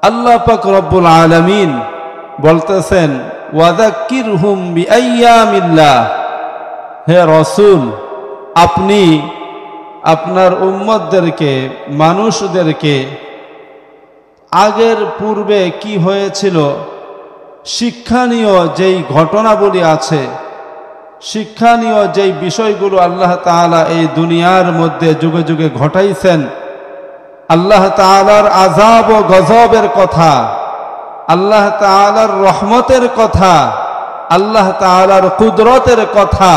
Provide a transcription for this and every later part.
আল্লাহ পাক রব্বুল আলামিন বলতেছেন ওয়াযাক্কিরহুম বিআইয়ামিল্লাহ, হে রাসূল আপনি আপনার উম্মতদেরকে, মানুষদেরকে আগের পূর্বে কি হয়েছিল শিক্ষণীয় যেই ঘটনাবলী আছে, শিক্ষণীয় যেই বিষয়গুলো আল্লাহ তাআলা এই দুনিয়ার মধ্যে যুগে যুগে ঘটাইছেন, আল্লাহ তাআলার আযাব ও গজবের কথা, আল্লাহ তাআলার রহমতের কথা, আল্লাহ তাআলার কুদরতের কথা,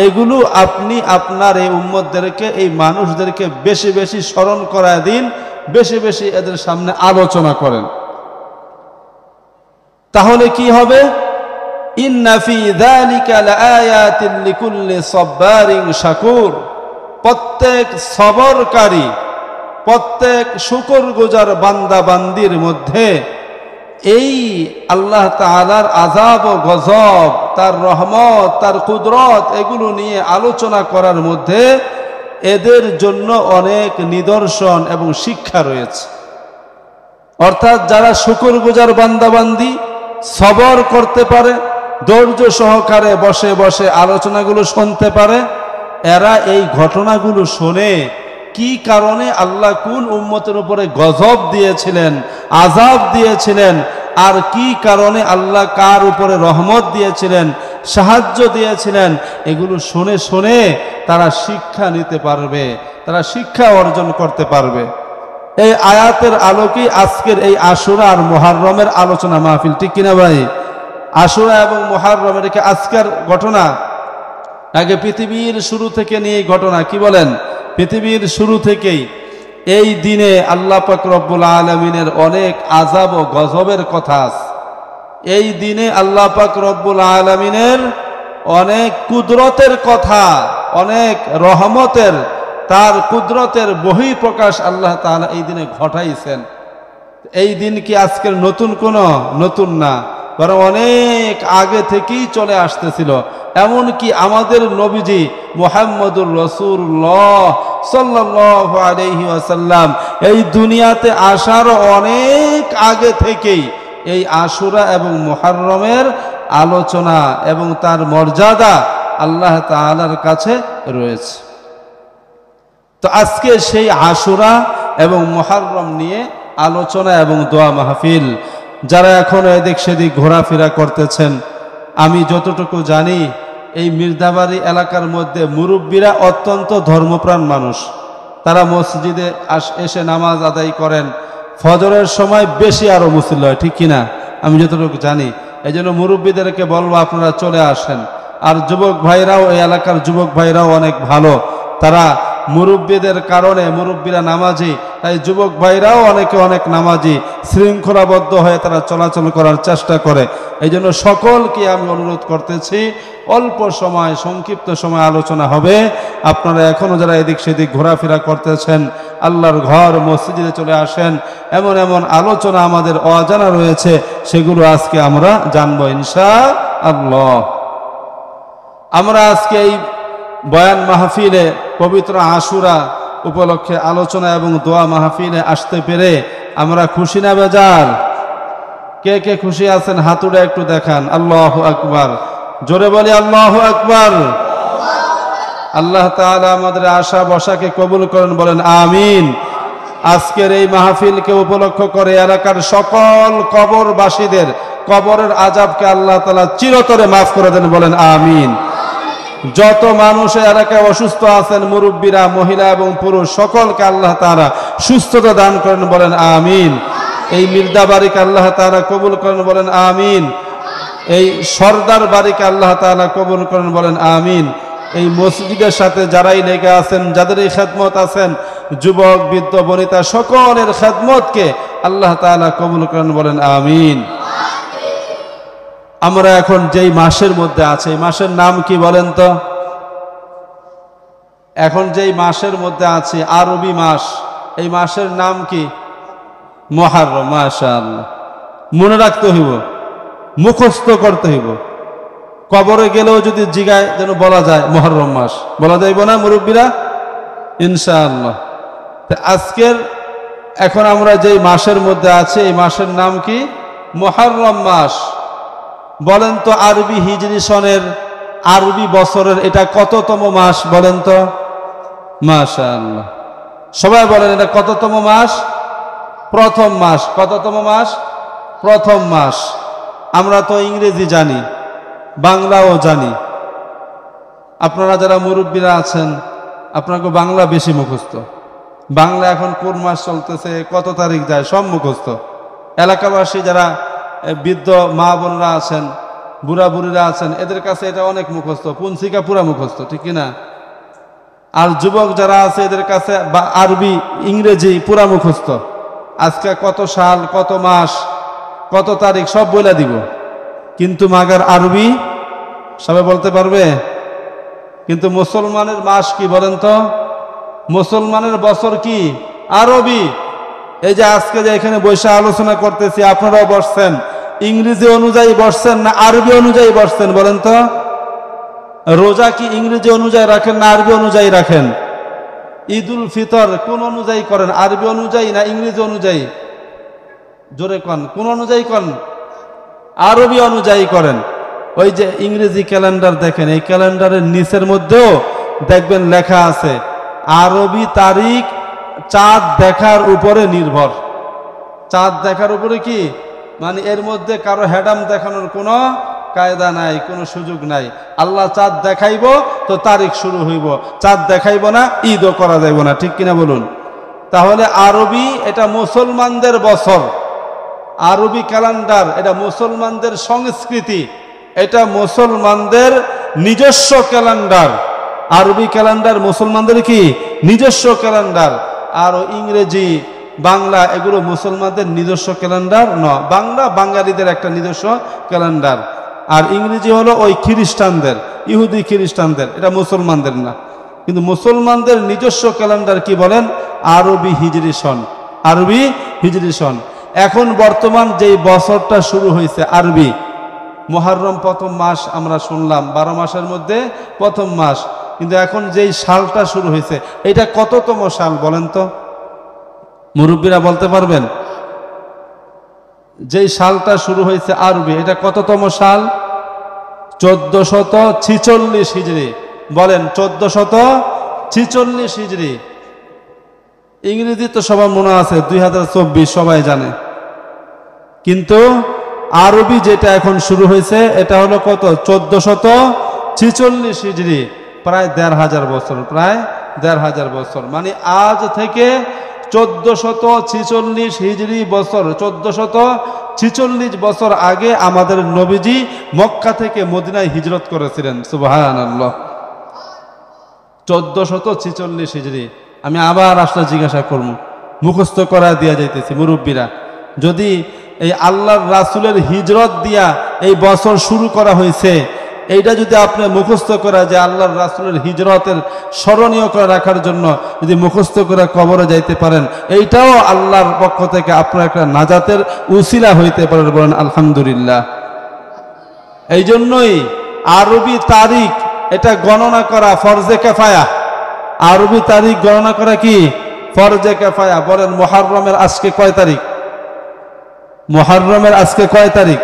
এগুলো আপনি আপনার এই উম্মতদেরকে, এই মানুষদেরকে বেশি বেশি স্মরণ করায় দিন, বেশি বেশি এদের সামনে আলোচনা করেন। তাহলে কি হবে? ইন্না ফি যালিকা লাআয়াতিন লিকুল্লি সাব্বারিন শাকুর, প্রত্যেক সবরকারী, প্রত্যেক শুকরগুজার বান্দা বান্দির মধ্যে এই আল্লাহ তাআলার আযাব ও গজব, তার রহমত, তার কুদরত এগুলো নিয়ে আলোচনা করার মধ্যে এদের জন্য অনেক নিদর্শন এবং শিক্ষা রয়েছে। অর্থাৎ যারা শুকরগুজার বান্দাবান্দি, সবর করতে পারে, ধৈর্য সহকারে বসে বসে আলোচনাগুলো শুনতে পারে, এরা এই ঘটনাগুলো শোনে কি কারণে আল্লাহ কোন উম্মতের উপরে গজব দিয়েছিলেন, আযাব দিয়েছিলেন, আর কি কারণে আল্লাহ কার উপরে রহমত দিয়েছিলেন, সাহায্য দিয়েছিলেন, এগুলো শুনে শুনে তারা শিক্ষা নিতে পারবে, তারা শিক্ষা অর্জন করতে পারবে। এই আয়াতের আলোকেই আজকের এই আশুরা আর মুহররমের আলোচনা মাহফিল, ঠিক কিনা ভাই? আশুরা এবং মুহররম এটা আজকের ঘটনা, আগে পৃথিবীর শুরু থেকে নিয়ে এই ঘটনা, কি বলেন? পৃথিবীর শুরু থেকেই এই দিনে আল্লাহ পাক রব্বুল আলামিনের অনেক আযাব ও গজবের কথা আছে। এই দিনে আল্লাহ পাক রব্বুল আলামিনের অনেক কুদরতের কথা, অনেক রহমতের, তার কুদরতের বহিঃপ্রকাশ আল্লাহ তাআলা এই দিনে ঘটাইছেন। এই দিন কি আজকের নতুন কোনো? নতুন না, বরং অনেক আগে থেকেই চলে আসতেছিল। এমনকি আমাদের নবীজি মুহাম্মদুর রাসূলুল্লাহ সাল্লাল্লাহু আলাইহি ওয়াসাল্লাম এই দুনিয়াতে আসার অনেক আগে থেকেই এই আশুরা এবং মুহররমের আলোচনা এবং তার মর্যাদা আল্লাহ তাআলার কাছে রয়েছে। তো আজকে সেই আশুরা এবং মুহররম নিয়ে আলোচনা এবং দোয়া মাহফিল। যারা এখনো এদিক সেদিক ঘোরাফেরা করতেছেন, আমি যতটুকু জানি এই মির্দাবাড়ি এলাকার মধ্যে মুরব্বীরা অত্যন্ত ধর্মপ্রাণ মানুষ। তারা মসজিদে এসে নামাজ আদায় করেন, ফজরের সময় বেশি আরো মুসল্লি হয়, ঠিক কিনা? আমি যতটুকু জানি। এই জন্য মুরব্বীদেরকে বলবো আপনারা চলে আসেন। আর যুবক ভাইরাও, এই এলাকার যুবক ভাইরাও অনেক ভালো, তারা মুরব্বীদের কারণে, মুরব্বীরা নামাজি, তাই যুবক ভাইরাও অনেকে অনেক নামাজি, শৃঙ্খলাবদ্ধ হয়ে তারা চলাচল করার চেষ্টা করে। এই জন্য সকলকে আমি অনুরোধ করতেছি, অল্প সময়, সংক্ষিপ্ত সময় আলোচনা হবে। আপনারা এখনো যারা এদিক সেদিক ঘোরাফেরা করতেছেন, আল্লাহর ঘর মসজিদে চলে আসেন। এমন এমন আলোচনা আমাদের অজানা রয়েছে, সেগুলো আজকে আমরা জানবো ইনশাআল্লাহ। আমরা আজকে এই বয়ান মাহফিলে, পবিত্র আশুরা উপলক্ষে আলোচনা এবং দোয়া মাহফিলে আসতে পেরে আমরা খুশি না বেজার? কে কে খুশি আছেন হাতুড়ে একটু দেখান। আল্লাহু আকবার, জোরে বলি আল্লাহু আকবার। আল্লাহ তাআলা আমাদের আশা বসাকে কবুল করেন, বলেন আমিন। আজকের এই মাহফিলকে উপলক্ষ করে এলাকার সকল কবরবাসীদের কবরের আযাবকে আল্লাহ তাআলা চিরতরে মাফ করে দেন, বলেন আমিন। যত মানুষ এলাকায় অসুস্থ আছেন, মুরব্বীরা, মহিলা এবং পুরুষ, সকলকে আল্লাহ তাআলা সুস্থতা দান করেন, বলেন আমিন। এই মির্দা বাড়িকে আল্লাহ তাআলা কবুল করেন, বলেন আমিন। এই সর্দার বাড়িকে আল্লাহ তাআলা কবুল করেন, বলেন আমিন। এই মসজিদের সাথে যারাই লেগে আছেন, যাদের এই খেদমত আছেন, যুবক, বৃদ্ধ, বনিতা, সকলের খেদমতকে আল্লাহ তাআলা কবুল করেন, বলেন আমিন। আমরা এখন যেই মাসের মধ্যে আছে, এই মাসের নাম কি বলেন তো? এখন যেই মাসের মধ্যে আছে, আরবি মাস, এই মাসের নাম কি? মুহররম। মাশাআল্লাহ, মনে রাখতে হইব, মুখস্থ করতে হইব। কবরে গেলেও যদি জিগায় যেন বলা যায় মুহররম মাস, বলা যাইব না মুরব্বীরা? ইনশাআল্লাহ। আজকের এখন আমরা যেই মাসের মধ্যে আছি এই মাসের নাম কি? মুহররম মাস। বলেন তো আরবি হিজরি সনের, আরবি বছরের এটা কততম মাস বলেন তো? মাশাআল্লাহ, সবাই বলেন এটা কততম মাস? প্রথম মাস। কততম মাস? প্রথম মাস। আমরা তো ইংরেজি জানি, বাংলাও জানি। আপনারা যারা মুরব্বীরা আছেন আপনাকে বাংলা বেশি মুখস্থ। বাংলা এখন কোন মাস চলতেছে, কত তারিখ যায় সব মুখস্থ। এলাকাবাসী যারা বৃদ্ধ মা বোনরা আছেন, বুড়া বুড়িরা আছেন, এদের কাছে এটা অনেক মুখস্থ, পঞ্চিকা পুরা মুখস্থ, ঠিক কিনা? আর যুবক যারা আছে এদের কাছে আরবি ইংরেজি পুরা মুখস্থ। আজকে কত সাল, কত মাস, কত তারিখ সব বলে দিব, কিন্তু মাগার আরবি সবাই বলতে পারবে? কিন্তু মুসলমানের মাস কি বলেন তো? মুসলমানের বছর কি? আরবি। এই যে আজকে যে এখানে বসে আলোচনা করতেছি, আপনারাও বসছেন, ইংরেজি অনুযায়ী বসছেন না আরবি অনুযায়ী বসছেন বলেন তো? রোজা কি ইংরেজি অনুযায়ী রাখেন না আরবি অনুযায়ী রাখেন? ঈদুল ফিতর কোন অনুযায়ী করেন, আরবি অনুযায়ী না ইংরেজি অনুযায়ী? জোরে কন, কোন অনুযায়ী করেন? আরবি অনুযায়ী করেন। ওই যে ইংরেজি ক্যালেন্ডার দেখেন, এই ক্যালেন্ডারের নিচের মধ্যেও দেখবেন লেখা আছে আরবি তারিখ চাঁদ দেখার উপরে নির্ভর। চাঁদ দেখার উপরে কি মানে এর মধ্যে কারো হেডাম দেখানোর কোনো কায়দা নাই, কোনো সুযোগ নাই। আল্লাহ চাঁদ দেখাইব তো তারিখ শুরু হইব, চাঁদ দেখাইব না ঈদও করা যাইব না, ঠিক কিনা বলুন? তাহলে আরবি এটা মুসলমানদের বছর, আরবি ক্যালেন্ডার এটা মুসলমানদের সংস্কৃতি, এটা মুসলমানদের নিজস্ব ক্যালেন্ডার। আরবি ক্যালেন্ডার মুসলমানদের কি নিজস্ব ক্যালেন্ডার। আর ইংরেজি বাংলা এগুলো মুসলমানদের নিজস্ব ক্যালেন্ডার নয়। বাংলা বাঙালিদের একটা নিজস্ব ক্যালেন্ডার, আর ইংরেজি হলো ওই খ্রিস্টানদের, ইহুদি খ্রিস্টানদের, এটা মুসলমানদের না। কিন্তু মুসলমানদের নিজস্ব ক্যালেন্ডার কি বলেন? আরবি হিজরি সন। আরবি হিজরি সন। এখন বর্তমান যেই বছরটা শুরু হয়েছে আরবি, মুহররম প্রথম মাস আমরা শুনলাম, 12 মাসের মধ্যে প্রথম মাস। কিন্তু এখন যেই সালটা শুরু হয়েছে এটা কততম সাল বলেন তো? মুরব্বীরা বলতে পারবেন? যেই সালটা শুরু হয়েছে আরবি এটা কততম সাল? 1446 হিজরি। বলেন 1446 হিজরি। ইংরেজি তো সবার মনে আছে 2024, সবাই জানে। কিন্তু আরবি যেটা এখন শুরু হয়েছে এটা হলো কত? 1446 হিজরি। প্রায় 1500 বছর, প্রায় 1500 বছর। মানে আজ থেকে 1446 হিজরি বছর, 1446 বছর আগে আমাদের নবীজি মক্কা থেকে মদিনায় হিজরত করেছিলেন। সুবহানাল্লাহ। 1446 হিজরি। আমি আবার আসলে জিজ্ঞাসা করব, মুখস্থ করা দিয়া যাইতেছি মুরব্বীরা, যদি এই আল্লাহর রাসূলের হিজরত দিয়া এই বছর শুরু করা হয়েছে, এইটা যদি আপনি মুখস্থ করা যে আল্লাহর রাসূলের হিজরতের স্মরণীয় করে রাখার জন্য যদি মুখস্থ করে কবরে যাইতে পারেন, এইটাও আল্লাহর পক্ষ থেকে আপনার একটা নাজাতের উসিলা হইতে পারে। বলেন আলহামদুলিল্লাহ। এই জন্যই আরবি তারিখ এটা গণনা করা ফরজে কিফায়া। আরবি তারিখ গণনা করা কি ফরজে কিফায়া। বলেন মুহররমের আজকে কয় তারিখ? মুহররমের আজকে কয় তারিখ?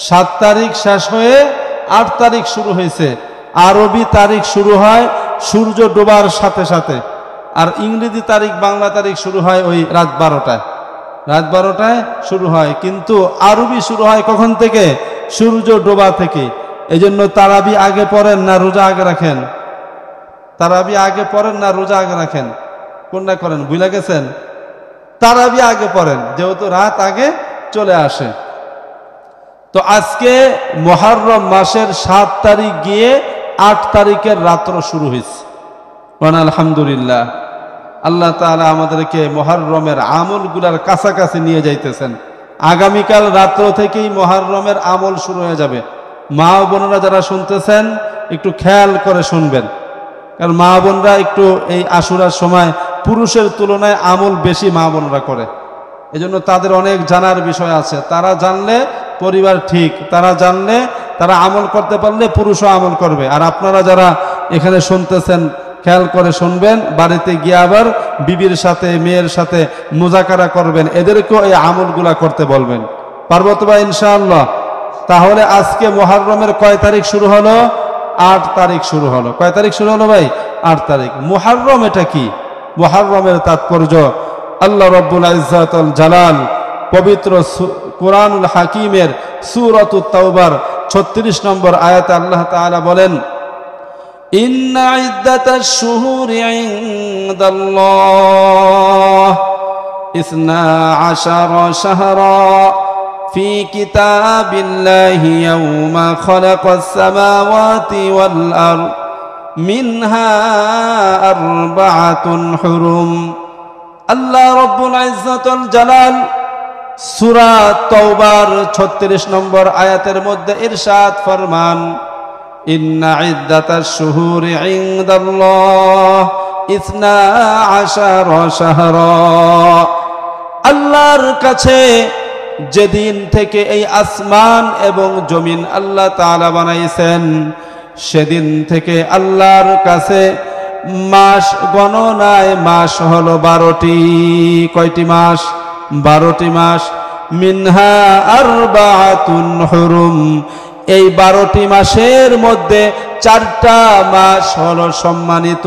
7 তারিখ শেষ হয়ে 8 তারিখ শুরু হয়েছে। আরবি তারিখ শুরু হয় সূর্য ডোবার সাথে সাথে, আর ইংরেজি তারিখ বাংলা তারিখ শুরু হয় ওই রাত 12টায়। রাত 12টায় শুরু হয়, কিন্তু আরবি শুরু হয় কখন থেকে? সূর্য ডোবা থেকে। এই জন্য তারাবি আগে পড়েন না রোজা আগে রাখেন? তারাবি আগে পড়েন না রোজা আগে রাখেন? কোনটা করেন ভুলে গেছেন? তারাবি আগে পড়েন, যেহেতু রাত আগে চলে আসে। তো আজকে মুহররম মাসের 7 তারিখ গিয়ে 8 তারিখের রাত্র শুরু হয়েছে। আলহামদুলিল্লাহ। আল্লাহ তাআলা আমাদেরকে মুহররমের আমলগুলার কাছাকাছি নিয়ে যাইতেছেন। আগামীকাল রাত্র থেকেই মুহররমের আমল শুরু হয়ে যাবে। মা বোনেরা যারা শুনতেছেন একটু খেয়াল করে শুনবেন, কারণ মা বোনরা একটু এই আশুরার সময় পুরুষের তুলনায় আমল বেশি মা বোনরা করে। এজন্য তাদের অনেক জানার বিষয় আছে। তারা জানলে পরিবার ঠিক, তারা জানলে তারা আমল করতে পারলে পুরুষও আমল করবে। আর আপনারা যারা এখানে শুনতেছেন খেয়াল করে শুনবেন, বাড়িতে গিয়ে আবার বিবির সাথে মেয়ের সাথে মুজাকারা করবেন, এদেরকেও এই আমলগুলা করতে বলবেন। পারবো তো ভাই ইনশাআল্লাহ? তাহলে আজকে মুহররমের কয় তারিখ শুরু হলো? 8 তারিখ শুরু হলো। কয় তারিখ শুরু হলো ভাই? 8 তারিখ। মুহররম এটা কি? মুহররমের তাৎপর্য আল্লাহ রাব্বুল ইজ্জাত ওয়াল জালাল পবিত্র কুরআনুল হাকিমের সূরাতুত তাওবার 36 নম্বর আয়াতে আল্লাহ তাআলা বলেন, ইন্না ইদ্দাতাশ শুহুরি ইনদাল্লাহ 12 শাহরা ফি কিতাবিল্লাহি ইয়াওমা খালাকাস সামাওয়াতি ওয়াল আরদ মিনহা আরবাআতুন হুরুম। আল্লাহ রাব্বুল ইজ্জাত ওয়াল জালাল সূরা তাওবার 36 নম্বর আয়াতের মধ্যে ইরশাদ ফরমান, ইন্না ইদ্দাতাশ শুহুরি ইনদাল্লাহ 12 শাহরা। আল্লাহর কাছে যেদিন থেকে এই আসমান এবং জমিন আল্লাহ তাআলা বানাইছেন, সেদিন থেকে আল্লাহর কাছে মাস গণনায় মাস হলো 12টি। কয়টি মাস? 12টি মাস। মিনহা আরবাআতুন হুরুম। এই 12টি মাসের মধ্যে 4টা মাস হলো সম্মানিত।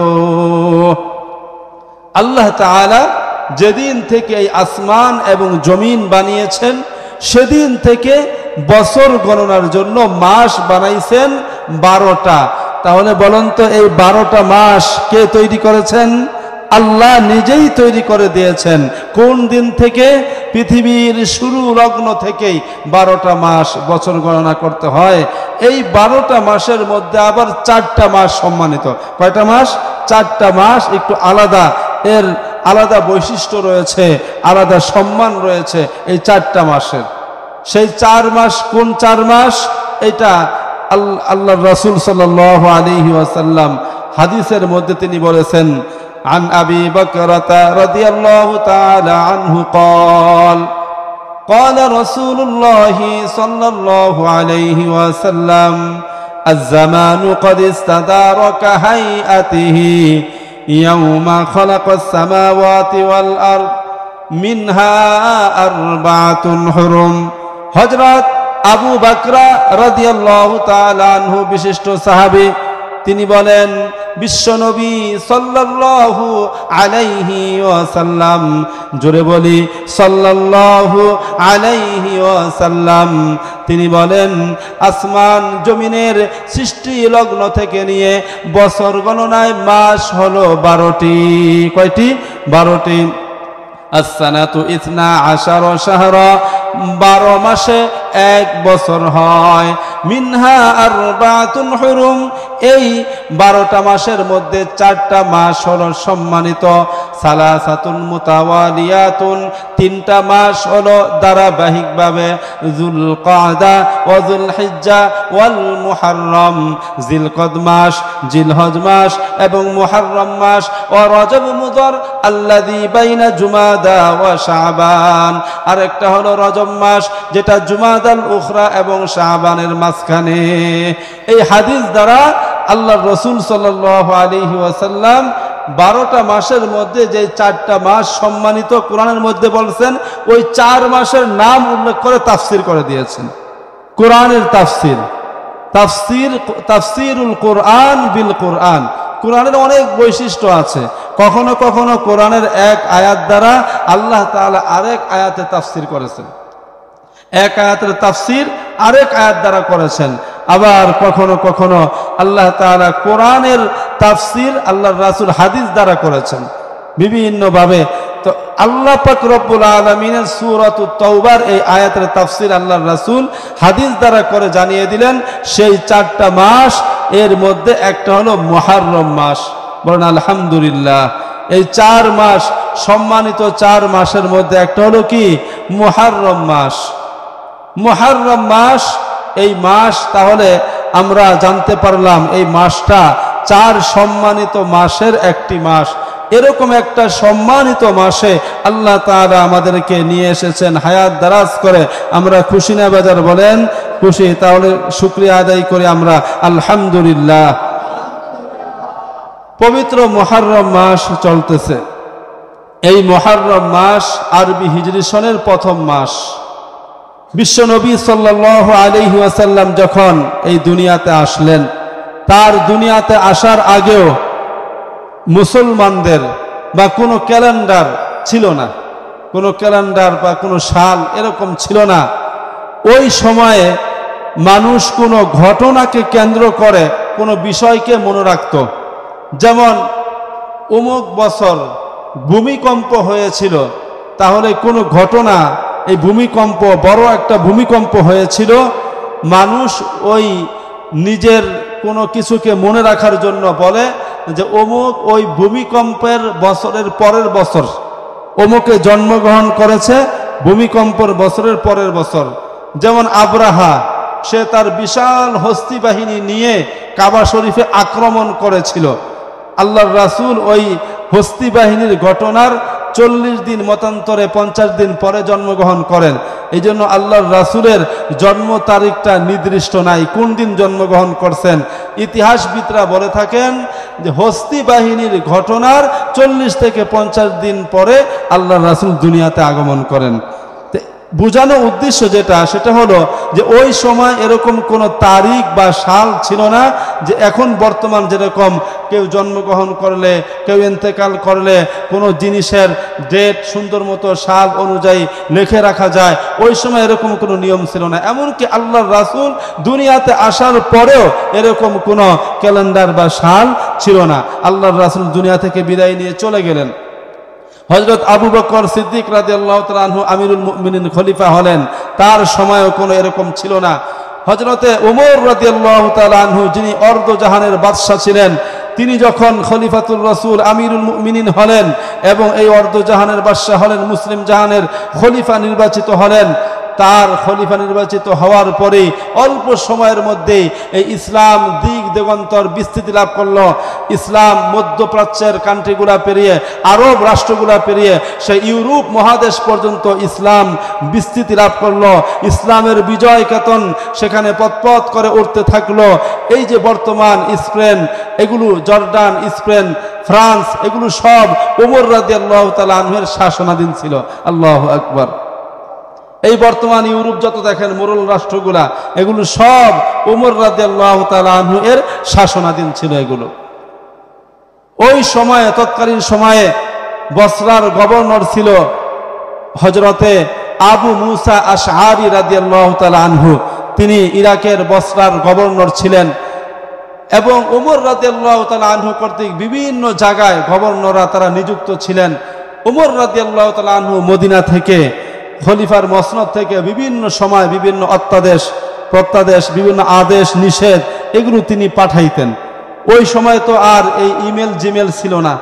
আল্লাহ তাআলা যেদিন থেকে এই আসমান এবং জমিন বানিয়েছেন, সেদিন থেকে বছর গণনার জন্য মাস বানাইছেন 12টা। তাহলে বলুন তো, এই 12টা মাস কে তৈরি করেছেন? আল্লাহ নিজেই তৈরি করে দিয়েছেন। কোন দিন থেকে? পৃথিবীর শুরু লগ্ন থেকেই 12টা মাস বছর গণনা করতে হয়। এই 12টা মাসের মধ্যে আবার 4টা মাস সম্মানিত। কয়টা মাস? 4টা মাস। একটু আলাদা, এর আলাদা বৈশিষ্ট্য রয়েছে, আলাদা সম্মান রয়েছে এই 4টা মাসের। সেই 4 মাস কোন 4 মাস? এটা আল্লাহর রাসূল সাল্লাল্লাহু আলাইহি ওয়াসাল্লাম হাদিসের মধ্যে তিনি বলেছেন, عن أبي بكرة رضي الله تعالى عنه قال قال رسول الله صلى الله عليه وسلم الزمان قد استدار كهيئته يوم خلق السماوات والأرض منها أربعة حرم। হযরত আবু বকরা রাদিয়াল্লাহু তাআলা আনহু বিশিষ্ট সাহাবী, তিনি বলেন, বিশ্বনবী সাল্লাল্লাহু আলাইহি ওয়াসাল্লাম, জোরে বলি সাল্লাল্লাহু আলাইহি ওয়াসাল্লাম, তিনি বলেন, আসমান জমিনের সৃষ্টি লগ্ন থেকে নিয়ে বছর গণনায় মাস হলো 12টি। কয়টি? 12টি। as-sanatu 12 শাহরা, 12 মাসে 1 বছর হয়। মিনহা আরবাআতুন হুরুম, এই 12টা মাসের মধ্যে 4টা মাস হলো সম্মানিত। সালাসাতুন মুতাওয়ালিয়াতুন, 3টা মাস হলো ধারাবাহিকভাবে, যুলকাদা ওয়া যুলহিজ্জা ওয়াল মুহররম, জিলকদ মাস, জিলহজ মাস এবং মুহররম মাস, ও রজব মুদর আল্লাযী বাইনা জুমাদা ওয়া শাবান। আর একটা হলো রজব মাস, যেটা জুমাদাল উখরা এবং শাবানের মাঝখানে। এই হাদিস দ্বারা আল্লাহর রাসূল সাল্লাল্লাহু আলাইহি ওয়াসাল্লাম 12টা মাসের মধ্যে যে 4টা মাস সম্মানিত কোরআনের মধ্যে বলছেন, ওই 4 মাসের নাম উল্লেখ করে তাফসীর করে দিয়েছেন। কোরআনের তাফসীর, তাফসীরুল কোরআন বিল কোরআন। কোরআনের অনেক বৈশিষ্ট্য আছে। কখনো কখনো কোরআনের এক আয়াত দ্বারা আল্লাহ তাআলা আরেক আয়াতে তাফসীর করেছেন, এক আয়াতের তাফসীর আরেক আয়াত দ্বারা করেছেন। আবার কখনো কখনো আল্লাহ তাআলা কোরআনের তাফসীর আল্লাহর রাসূল হাদিস দ্বারা করেছেন বিভিন্ন ভাবে। তো আল্লাহ পাক রব্বুল আলামিনের সূরাতুত তাওবার এই আয়াতের তাফসীর আল্লাহর রাসূল হাদিস দ্বারা করে জানিয়ে দিলেন। সেই 4টা মাস, এর মধ্যে একটা হলো মুহররম মাস। বলেন আলহামদুলিল্লাহ। এই 4 মাস সম্মানিত 4 মাসের মধ্যে একটা হলো কি? মুহররম মাস। মুহররম মাস, এই মাস তাহলে আমরা জানতে পারলাম এই মাসটা 4 সম্মানিত মাসের একটি মাস। এরকম একটা সম্মানিত মাসে আল্লাহ তাআলা আমাদেরকে নিয়ে এসেছেন হায়াত দারাজ করে। আমরা খুশি না বেজার? বলেন খুশি। তাহলে শুকরিয়া আদায় করি আমরা আলহামদুলিল্লাহ। পবিত্র মুহররম মাস চলতেছে। এই মুহররম মাস আরবি হিজরি সনের প্রথম মাস। বিশ্বনবী সাল্লাল্লাহু আলাইহি ওয়াসাল্লাম যখন এই দুনিয়াতে আসলেন, তার দুনিয়াতে আসার আগেও মুসলমানদের বা কোনো ক্যালেন্ডার ছিল না, কোনো ক্যালেন্ডার বা কোনো সাল এরকম ছিল না। ওই সময়ে মানুষ কোনো ঘটনাকে কেন্দ্র করে কোনো বিষয়কে মনে রাখত। যেমন অমুক বছর ভূমিকম্প হয়েছিল, তাহলে কোনো ঘটনা, এই ভূমিকম্প বড় একটা ভূমিকম্প হয়েছিল, মানুষ ওই নিজের কোনো কিছুকে মনে রাখার জন্য বলে যে অমুক ওই ভূমিকম্পের বছরের পরের বছর অমুকে জন্মগ্রহণ করেছে, ভূমিকম্পের বছরের পরের বছর। যেমন আব্রাহা, সে তার বিশাল হস্তি বাহিনী নিয়ে কাবা শরীফে আক্রমণ করেছিল। আল্লাহর রাসূল ওই হস্তি বাহিনীর ঘটনার 40 দিন মতান্তরে 50 দিন পরে জন্মগ্রহণ করেন। এই জন্য আল্লাহর রাসূলের জন্ম তারিখটা নির্দিষ্ট নাই, কোন দিন জন্মগ্রহণ করছেন। ইতিহাসবিদরা বলে থাকেন যে হস্তি বাহিনীর ঘটনার 40 থেকে 50 দিন পরে আল্লাহর রাসূল দুনিয়াতে আগমন করেন। বোঝানো উদ্দেশ্য যেটা, সেটা হলো যে ওই সময় এরকম কোনো তারিখ বা সাল ছিল না যে এখন বর্তমান যেরকম কেউ জন্মগ্রহণ করলে, কেউ ইন্তেকাল করলে কোনো জিনিসের ডেট সুন্দর মতো সাল অনুযায়ী লিখে রাখা যায়। ওই সময় এরকম কোনো নিয়ম ছিল না। এমনকি আল্লাহর রাসূল দুনিয়াতে আসার পরেও এরকম কোনো ক্যালেন্ডার বা সাল ছিল না। আল্লাহর রাসূল দুনিয়া থেকে বিদায় নিয়ে চলে গেলেন। হযরত আবু বকর সিদ্দিক রাদিয়াল্লাহু তাআলা আনহু আমিরুল মুমিনিন খলিফা হলেন, তার সময়ও কোনো এরকম ছিল না। হযরতে ওমর রাদিয়াল্লাহু তাআলা আনহু, যিনি অর্ধ জাহানের বাদশা ছিলেন, তিনি যখন খলিফাতুর রাসূল আমিরুল মুমিনিন হলেন এবং এই অর্ধ জাহানের বাদশা হলেন, মুসলিম জাহানের খলিফা নির্বাচিত হলেন, তার খলিফা নির্বাচিত হওয়ার পরে অল্প সময়ের মধ্যেই এই ইসলাম দিক দিগন্তর বিস্তৃতি লাভ করলো। ইসলাম মধ্যপ্রাচ্যের কান্ট্রিগুলা পেরিয়ে, আরব রাষ্ট্রগুলা পেরিয়ে সেই ইউরোপ মহাদেশ পর্যন্ত ইসলাম বিস্তৃতি লাভ করলো। ইসলামের বিজয় কেতন সেখানে পথ করে উঠতে থাকলো। এই যে বর্তমান স্পেন, এগুলো জর্ডান, স্পেন, ফ্রান্স, এগুলো সব ওমর রাদিয়াল্লাহু তাআলা আনহুর শাসনাধীন ছিল। আল্লাহু আকবার। এই বর্তমান ইউরোপ যত দেখেন মোরল রাষ্ট্রগুলা, এগুলো সব ওমর রাদিয়াল্লাহু তাআলা আনহু এর শাসনাধীন ছিল। এগুলো ওই সময়ে, তৎকালীন সময়ে বসরার গভর্নর ছিল হযরতে আবু মুসা আশআরী রাদিয়াল্লাহু তাআলা আনহু। তিনি ইরাকের বসরার গভর্নর ছিলেন এবং ওমর রাদিয়াল্লাহু তাআলা আনহু কর্তৃক বিভিন্ন জায়গায় গভর্নররা তারা নিযুক্ত ছিলেন। ওমর রাদিয়াল্লাহু তাআলা আনহু মদিনা থেকে, খলিফার মসনদ থেকে বিভিন্ন সময় বিভিন্ন অত্যাদেশ প্রত্যাদেশ, বিভিন্ন আদেশ নিষেধ এগুলো তিনি পাঠাইতেন। ওই সময় তো আর এই ইমেল জিমেল ছিল না,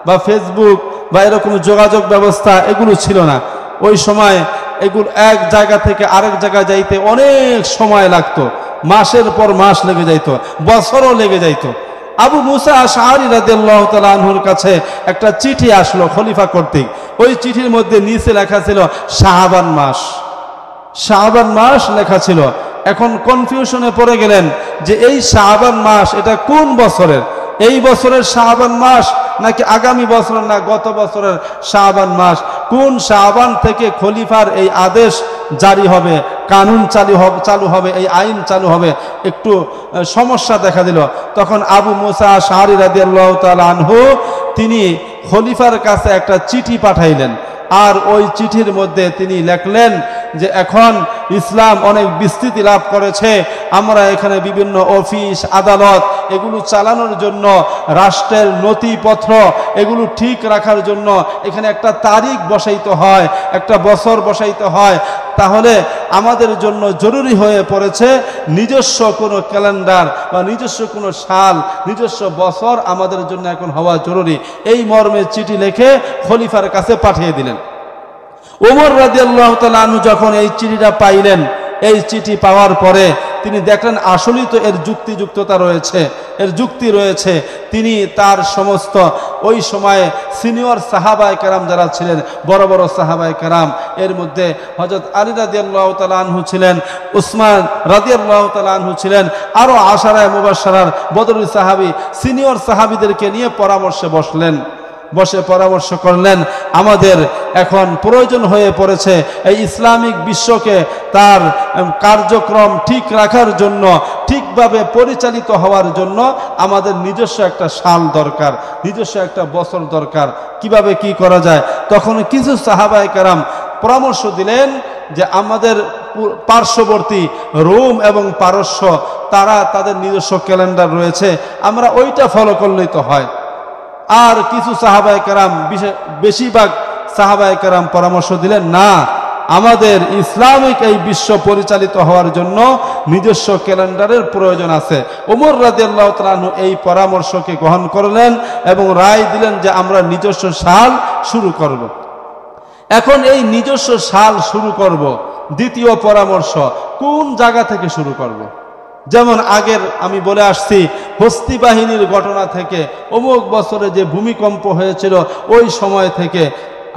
বা ফেসবুক বা এরকম যোগাযোগ ব্যবস্থা এগুলো ছিল না। ওই সময় এগুলো এক জায়গা থেকে আরেক জায়গায় যাইতে অনেক সময় লাগতো, মাসের পর মাস লেগে যাইতো, বছরও লেগে যাইতো। আবু মুসা আশআরী রাদিয়াল্লাহু তাআলা আনহুর কাছে একটা চিঠি আসলো খলিফা কর্তৃক। ওই চিঠির মধ্যে নিচে লেখা ছিল শাবান মাস, শাবান মাস লেখা ছিল। এখন কনফিউশনে পড়ে গেলেন যে এই শাবান মাস এটা কোন বছরের, এই বছরের শাবান মাস নাকি আগামী বছরের, না গত বছরের শাবান মাস, কোন শাবান থেকে খলিফার এই আদেশ জারি হবে, কানুন চালু হবে, এই আইন চালু হবে। একটু সমস্যা দেখা দিল। তখন আবু মুসা আশআরী রাদিয়াল্লাহু তাআলা আনহু তিনি খলিফার কাছে একটা চিঠি পাঠাইলেন। আর ওই চিঠির মধ্যে তিনি লেখলেন যে এখন ইসলাম অনেক বিস্তৃতি লাভ করেছে, আমরা এখানে বিভিন্ন অফিস আদালত এগুলো চালানোর জন্য, রাষ্ট্রের নথিপত্র এগুলো ঠিক রাখার জন্য এখানে একটা তারিখ বসাইতে হয়, একটা বছর বসাইতে হয়। তাহলে আমাদের জন্য জরুরি হয়ে পড়েছে নিজস্ব কোনো ক্যালেন্ডার বা নিজস্ব কোনো সাল, নিজস্ব বছর আমাদের জন্য এখন হওয়া জরুরি। এই মর্মে চিঠি লিখে খলিফার কাছে পাঠিয়ে দিলেন। ওমর রাদিয়াল্লাহু তাআলা আনহু যখন এই চিঠিটা পাইলেন, এই চিঠি পাওয়ার পরে তিনি দেখলেন আসলেই তো এর যুক্তিযুক্ততা রয়েছে, এর যুক্তি রয়েছে। তিনি তার সমস্ত ওই সময়ে সিনিয়র সাহাবায়ে কেরাম যারা ছিলেন, বড় বড় সাহাবায়ে কেরাম, এর মধ্যে হযরত আলী রাদিয়াল্লাহু তাআলা আনহু ছিলেন, উসমান রাদিয়াল্লাহু তাআলা আনহু ছিলেন, আরো আশারায়ে মুবাশশারার বদরী সাহাবী, সিনিয়র সাহাবীদেরকে নিয়ে পরামর্শে বসলেন। বসে পরামর্শ করলেন, আমাদের এখন প্রয়োজন হয়ে পড়েছে এই ইসলামিক বিশ্বকে তার কার্যক্রম ঠিক রাখার জন্য, ঠিকভাবে পরিচালিত হওয়ার জন্য আমাদের নিজস্ব একটা সাল দরকার, নিজস্ব একটা বছর দরকার। কিভাবে কি করা যায়? তখন কিছু সাহাবায়ে কেরাম পরামর্শ দিলেন যে আমাদের পার্শ্ববর্তী রোম এবং পারস্য, তারা তাদের নিজস্ব ক্যালেন্ডার রয়েছে, আমরা ওইটা ফলো করলেই তো হয়। আর কিছু সাহাবায়ে কেরাম, বেশিরভাগ সাহাবায়ে কেরাম পরামর্শ দিলেন, না, আমাদের ইসলামিক এই বিশ্ব পরিচালিত হওয়ার জন্য নিজস্ব ক্যালেন্ডারের প্রয়োজন আছে। ওমর রাদিয়াল্লাহু তাআলা আনহু এই পরামর্শকে গ্রহণ করলেন এবং রায় দিলেন যে আমরা নিজস্ব সাল শুরু করব। এখন এই নিজস্ব সাল শুরু করব, দ্বিতীয় পরামর্শ কোন জায়গা থেকে শুরু করব? যেমন আগের আমি বলে আসছি, হস্তি বাহিনীর ঘটনা থেকে, অমুক বছরে যে ভূমিকম্প হয়েছিল ওই সময় থেকে।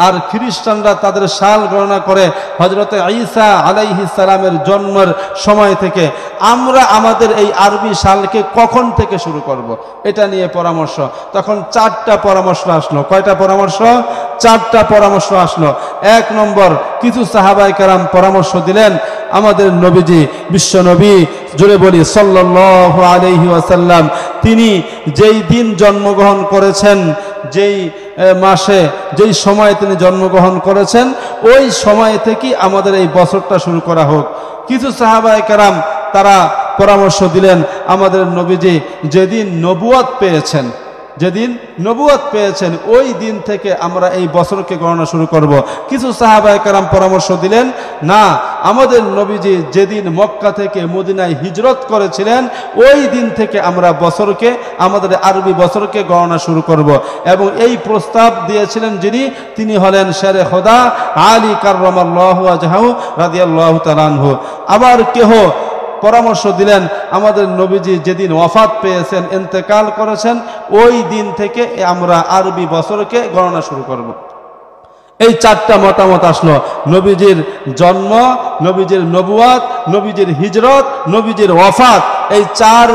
আর খ্রিস্টানরা তাদের সাল গণনা করে হযরত ঈসা আলাইহিস সালামের জন্মের সময় থেকে। আমরা আমাদের এই আরবি সালকে কখন থেকে শুরু করব, এটা নিয়ে পরামর্শ। তখন 4টা পরামর্শ আসলো। কয়টা পরামর্শ? 4টা পরামর্শ আসলো। 1 নম্বর, কিছু সাহাবায়ে কেরাম পরামর্শ দিলেন, আমাদের নবীজি, বিশ্ব নবী, জোরে বলি সাল্লাল্লাহু আলাইহি ওয়াসাল্লাম, তিনি যেই দিন জন্মগ্রহণ করেছেন, যেই মাসে, যেই সময়ে তিনি জন্মগ্রহণ করেছেন, ওই সময় থেকে আমাদের এই বছরটা শুরু করা হোক। কিছু সাহাবায়ে কেরাম তারা পরামর্শ দিলেন, আমাদের নবীজি যেদিন নবুয়ত পেয়েছেন, যেদিন নবুয়ত পেয়েছেন ওই দিন থেকে আমরা এই বছরকে গণনা শুরু করব। কিছু সাহাবায়ে কেরাম পরামর্শ দিলেন, না, আমাদের নবীজি যেদিন মক্কা থেকে মদিনায় হিজরত করেছিলেন ওই দিন থেকে আমরা বছরকে, আমাদের আরবি বছরকে গণনা শুরু করব। এবং এই প্রস্তাব দিয়েছিলেন যিনি, তিনি হলেন শেরে খোদা আলী কাররামাল্লাহু ওয়াজহাহু রাদিয়াল্লাহু তাআলা আনহু। আবার কেহ পরামর্শ দিলেন, আমাদের নবীজি যেদিন ওয়াফাত পেয়েছেন, ইন্তেকাল করেছেন, ওই দিন থেকে আমরা আরবি বছরকে গণনা শুরু করব। এই 4টা মতামত আসলো। নবীজির জন্ম, নবীজির নবুয়াত, নবীজির হিজরত, নবীজির ওয়াফাত, এই 4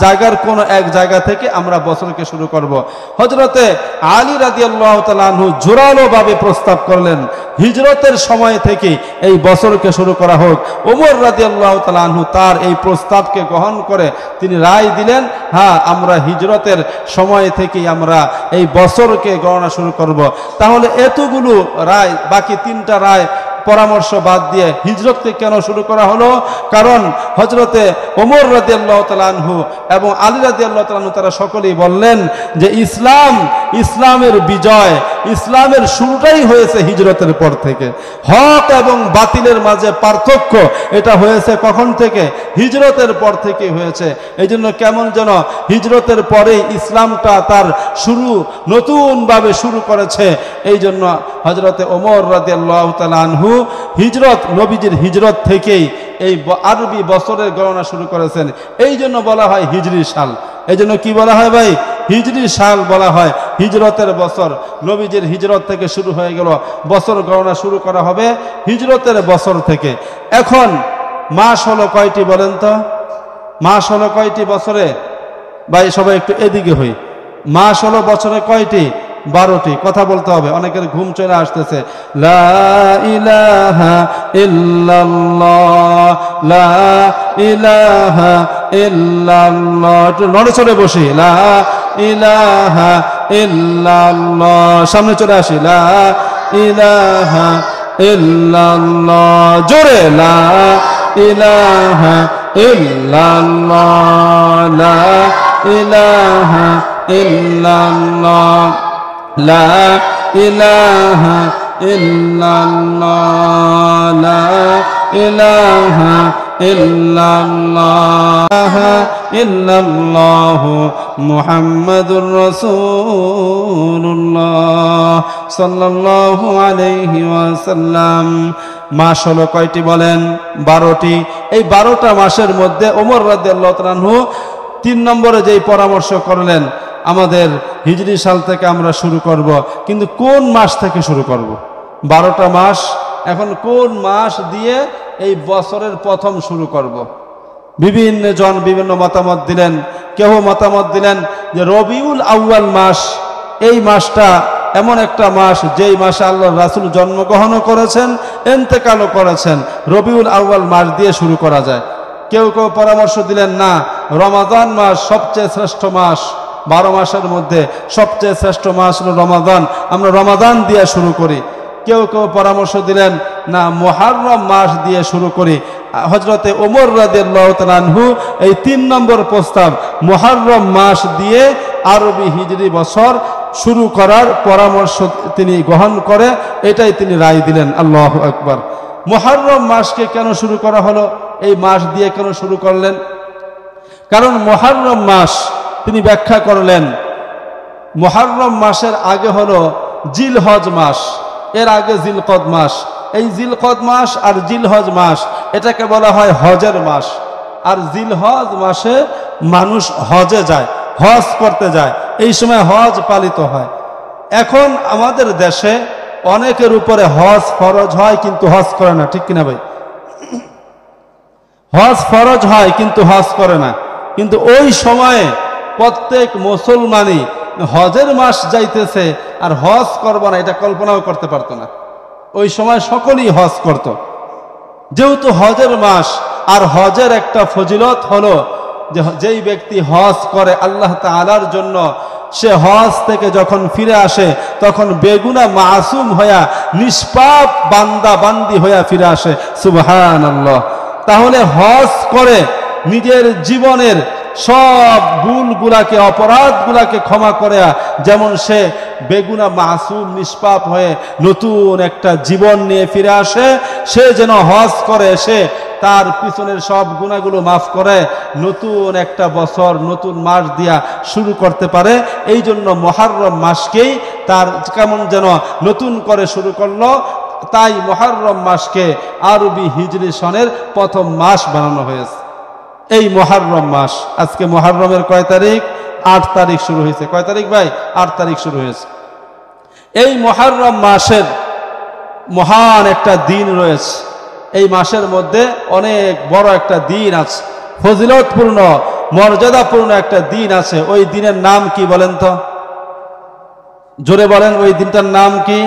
জায়গার কোন এক জায়গা থেকে আমরা বছরকে শুরু করব। হযরতে আলী রাদিয়াল্লাহু তাআলা আনহু জোরালো ভাবে প্রস্তাব করলেন, হিজরতের সময় থেকে এই বছরকে শুরু করা হোক। ওমর রাদিয়াল্লাহু তাআলা আনহু তার এই প্রস্তাবকে গ্রহণ করে তিনি রায় দিলেন, হ্যাঁ, আমরা হিজরতের সময় থেকেই আমরা এই বছরকে গণনা শুরু করব। তাহলে এতগুলো রায়, বাকি 3টা রায় পরামর্শ বাদ দিয়ে হিজরতকে কেন শুরু করা হলো? কারণ হযরতে ওমর রাদিয়াল্লাহু তাআলা আনহু এবং আলী রাদিয়াল্লাহু তাআলা আনহু তারা সকলেই বললেন যে ইসলামের বিজয়, ইসলামের শুরুটাই হয়েছে হিজরতের পর থেকে। হক এবং বাতিলের মাঝে পার্থক্য এটা হয়েছে কখন থেকে? হিজরতের পর থেকে হয়েছে। এই জন্য কেমন যেন হিজরতের পরেই ইসলামটা তার শুরু, নতুনভাবে শুরু করেছে। এই জন্য হযরতে ওমর রাদিয়াল্লাহু তাআলা আনহু হিজরত, নবীজির হিজরত থেকেই এই আরবি বছরের গণনা শুরু করেছেন। এই জন্য বলা হয় হিজরি সাল। এই জন্য কি বলা হয় ভাই? হিজরি সাল বলা হয়। হিজরতের বছর, নবীজির হিজরত থেকে শুরু হয়ে গেল, বছর গণনা শুরু করা হবে হিজরতের বছর থেকে। এখন মাস হলো কয়টি বলেন তো? মাস হলো কয়টি বছরে? ভাই সবাই একটু এদিকে হই। মাস হলো বছরে কয়টি? 12টি। কথা বলতে হবে, অনেকের ঘুম চলে আসতেছে। লা ইলাহা ইল্লাল্লাহ, লা ইলাহা ইল্লাল্লাহ। একটু নড়ে চড়ে বসি। লা ইলাহা ইল্লাল্লাহ। সামনে চলে আসি। লা ইলাহা ইল্লাল্লাহ। জোরে লা ইলাহা ইল্লাল্লাহ, লা ইলাহা ইল্লাল্লাহ, লা ইলাহা ইল্লাল্লাহ, লা ইলাহা ইল্লাল্লাহ, ইল্লাল্লাহু মুহাম্মাদুর রাসূলুল্লাহ সাল্লাল্লাহু আলাইহি ওয়াসাল্লাম। মাস হলো কয়টি বলেন? 12টি। এই 12টা মাসের মধ্যে ওমর রাদিয়াল্লাহু তাআলা আনহু 3 নম্বরে যেই পরামর্শ করলেন, আমাদের হিজরি সাল থেকে আমরা শুরু করব, কিন্তু কোন মাস থেকে শুরু করব? 12টা মাস, এখন কোন মাস দিয়ে এই বছরের প্রথম শুরু করব? বিভিন্ন জন বিভিন্ন মতামত দিলেন। কেউ মতামত দিলেন যে রবিউল আউয়াল মাস, এই মাসটা এমন একটা মাস যেই মাসে আল্লাহর রাসূল জন্মগ্রহণও করেছেন, ইন্তেকালও করেছেন, রবিউল আউয়াল মাস দিয়ে শুরু করা যায়। কেউ কেউ পরামর্শ দিলেন না, রমাদান মাস সবচেয়ে শ্রেষ্ঠ মাস, 12 মাসের মধ্যে সবচেয়ে শ্রেষ্ঠ মাস হলো রমাদান, আমরা রমাদান দিয়ে শুরু করি। কেউ কেউ পরামর্শ দিলেন না, মুহররম মাস দিয়ে শুরু করি। হযরতে ওমর রাদিয়াল্লাহু তাআলা আনহু এই 3 নম্বর প্রস্তাব, মুহররম মাস দিয়ে আরবি হিজরি বছর শুরু করার পরামর্শ তিনি গ্রহণ করে এটাই তিনি রায় দিলেন। আল্লাহু আকবার। মুহররম মাসকে কেন শুরু করা হলো, এই মাস দিয়ে কেন শুরু করলেন? কারণ মুহররম মাস তিনি ব্যাখ্যা করলেন, মুহররম মাসের আগে হলো জিলহজ মাস, এর আগে জিলকদ মাস। এই জিলকদ মাস আর জিলহজ মাস এটাকে বলা হয় হজের মাস। আর জিলহজ মাসে মানুষ হজে যায়, হজ করতে যায়, এই সময় হজ পালিত হয়। এখন আমাদের দেশে অনেকের উপরে হজ ফরজ হয় কিন্তু হজ করে না, ঠিক কিনা ভাই? হজ ফরজ হয় কিন্তু হজ করে না। কিন্তু ওই সময়ে প্রত্যেক মুসলমানই হজের মাস যাইতেছে আর হজ করবো না, এটা কল্পনাও করতে পারতো না। ওই সময় সকলেই হজ করত। যেহেতু হজের মাস, আর হজের একটা ফজিলত হলো যে যেই ব্যক্তি হজ করে আল্লাহ তাআলার জন্য, সে হজ থেকে যখন ফিরে আসে তখন বেগুনা মাসুম হইয়া নিষ্পাপ বান্দা বান্দি হইয়া ফিরে আসে। সুবহানাল্লাহ। তাহলে হজ করে নিজের জীবনের সব ভুলগুলাকে, অপরাধগুলাকে ক্ষমা করে যেমন সে বেগুনা মাসুম নিষ্পাপ হয়ে নতুন একটা জীবন নিয়ে ফিরে আসে, সে যেন হজ করে সে তার পিছনের সব গুনাহগুলো মাফ করে নতুন একটা বছর নতুন মাস দিয়া শুরু করতে পারে। এই জন্য মুহররম মাসকেই তার কেমন যেন নতুন করে শুরু করলো, তাই মুহররম মাসকে আরবি হিজরি সনের প্রথম মাস বানানো হয়েছে। এই মুহররম মাস, আজকে মুহররমের কয় তারিখ? 8 তারিখ শুরু হয়েছে। কয় তারিখ ভাই? 8 তারিখ শুরু হয়েছে। এই মুহররম মাসের মহান একটা দিন রয়েছে। এই মাসের মধ্যে অনেক বড় একটা দিন আছে, ফজিলতপূর্ণ মর্যাদাপূর্ণ একটা দিন আছে। ওই দিনের নাম কি বলেন তো? জোরে বলেন, ওই দিনটার নাম কি?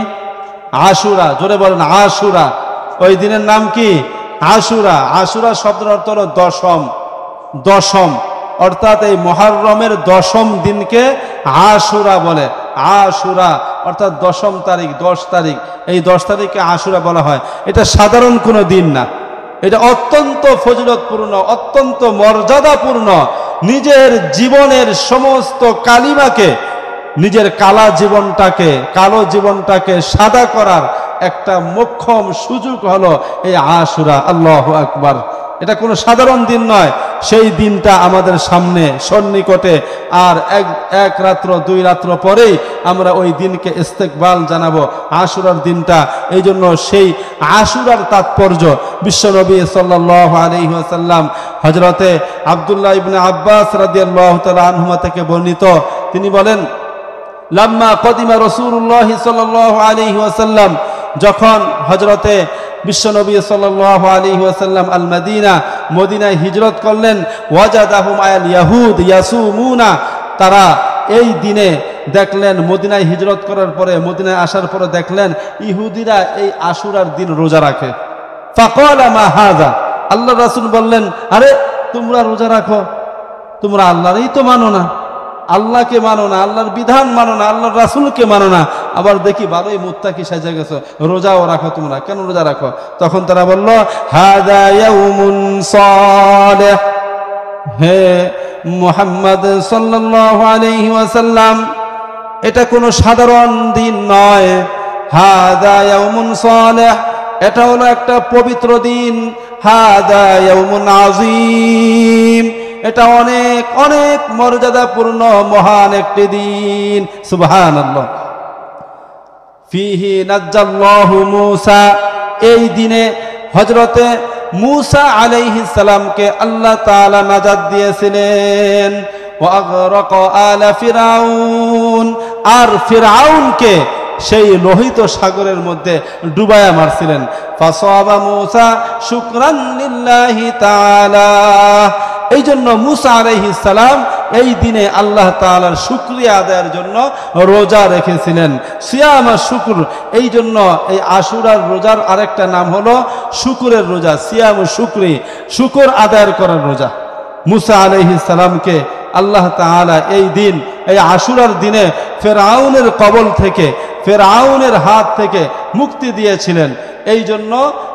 আশুরা। জোরে বলেন, আশুরা। ওই দিনের নাম কি? আশুরা। আশুরা শব্দের অর্থ হলো দশম। দশম অর্থাৎ এই মুহররমের দশম দিনকে আশুরা বলে। আশুরা অর্থাৎ দশম তারিখ, 10 তারিখ। এই 10 তারিখকে আশুরা বলা হয়। এটা সাধারণ কোনো দিন না, এটা অত্যন্ত ফজিলতপূর্ণ, অত্যন্ত মর্যাদাপূর্ণ। নিজের জীবনের সমস্ত কালিমাকে, নিজের কালো জীবনটাকে সাদা করার একটা মোক্ষম সুযোগ হলো এই আশুরা। আল্লাহু আকবার। এটা কোনো সাধারণ দিন নয়। সেই দিনটা আমাদের সামনে সন্নিকটে, আর এক রাত্র 2 রাত্র পরেই আমরা ওই দিনকে ইস্তেকবাল জানাবো, আশুরার দিনটা। এই জন্য সেই আশুরার তাৎপর্য বিশ্বনবী সাল্লাল্লাহু আলাইহি ওয়াসাল্লাম হযরতে আব্দুল্লাহ ইবনে আব্বাস রাদিয়াল্লাহু তাআলা আনহুমা থেকে বর্ণিত, তিনি বলেন, লাম্মা কদিমা রাসূলুল্লাহ সাল্লাল্লাহু আলাইহি ওয়াসাল্লাম, যখন হযরতে বিশ্বনবী সাল্লাল্লাহু আলাইহি ওয়াসাল্লাম আল মদিনা, মদিনায় হিজরত করলেন, ওয়াজাদাহুম আল ইয়াহুদ ইয়াসুমুনা, তারা এই দিনে দেখলেন, মদিনায় হিজরত করার পরে, মদিনায় আসার পরে দেখলেন ইহুদিরা এই আশুরার দিন রোজা রাখে। ফাকালা মা হাযা, আল্লাহর রাসূল বললেন, আরে তোমরা রোজা রাখো, তোমরা আল্লাহরই তো মানো না, আল্লাহকে মানো না, আল্লাহর বিধান মানো না, আল্লাহর রাসূলকে মানো না। আবার দেখি ভালোই মুত্তাকি সাজা গেছো, রোজাও রাখো, তোমরা কেন রোজা রাখো? তখন তারা বলল, হাদা ইয়াউমুন সালিহ, হে মুহাম্মদ সাল্লাল্লাহু আলাইহি ওয়াসাল্লাম, এটা কোনো সাধারণ দিন নয়। হাদা ইয়াউমুন সালিহ, এটা হলো একটা পবিত্র দিন। হাদা ইয়াউমুন আযীম, এটা অনেক অনেক মর্যাদাপূর্ণ মহান একটি দিন। সুবহানাল্লাহ। ফিহি নাজ্জাল্লাহু মূসা, এই দিনে হযরতে মুসা আলাইহিস সালামকে আল্লাহ তাআলা নাজাত দিয়েছিলেন। ওয়া আগরাকা আলা ফিরাউন, আর ফিরাউনকে সেই লোহিত সাগরের মধ্যে ডুবায়া মারছিলেন। ফাসাবা মুসা শুকরান লিল্লাহি তাআলা, এই জন্য মুসা আলাইহিস সালাম এই দিনে আল্লাহ তাআলার শুকরিয়া আদায়ের জন্য রোজা রেখেছিলেন। সিয়াম শুকর, এই জন্য এই আশুরার রোজার আরেকটা নাম হলো শুকরের রোজা, সিয়াম শুকরি, শুকর আদায়ের করার রোজা। মুসা আলাইহিস সালামকে আল্লাহ তাআলা এই দিন, এই আশুরার দিনে ফেরাউনের কবল থেকে, ফেরাউনের হাত থেকে মুক্তি দিয়েছিলেন। এই জন্য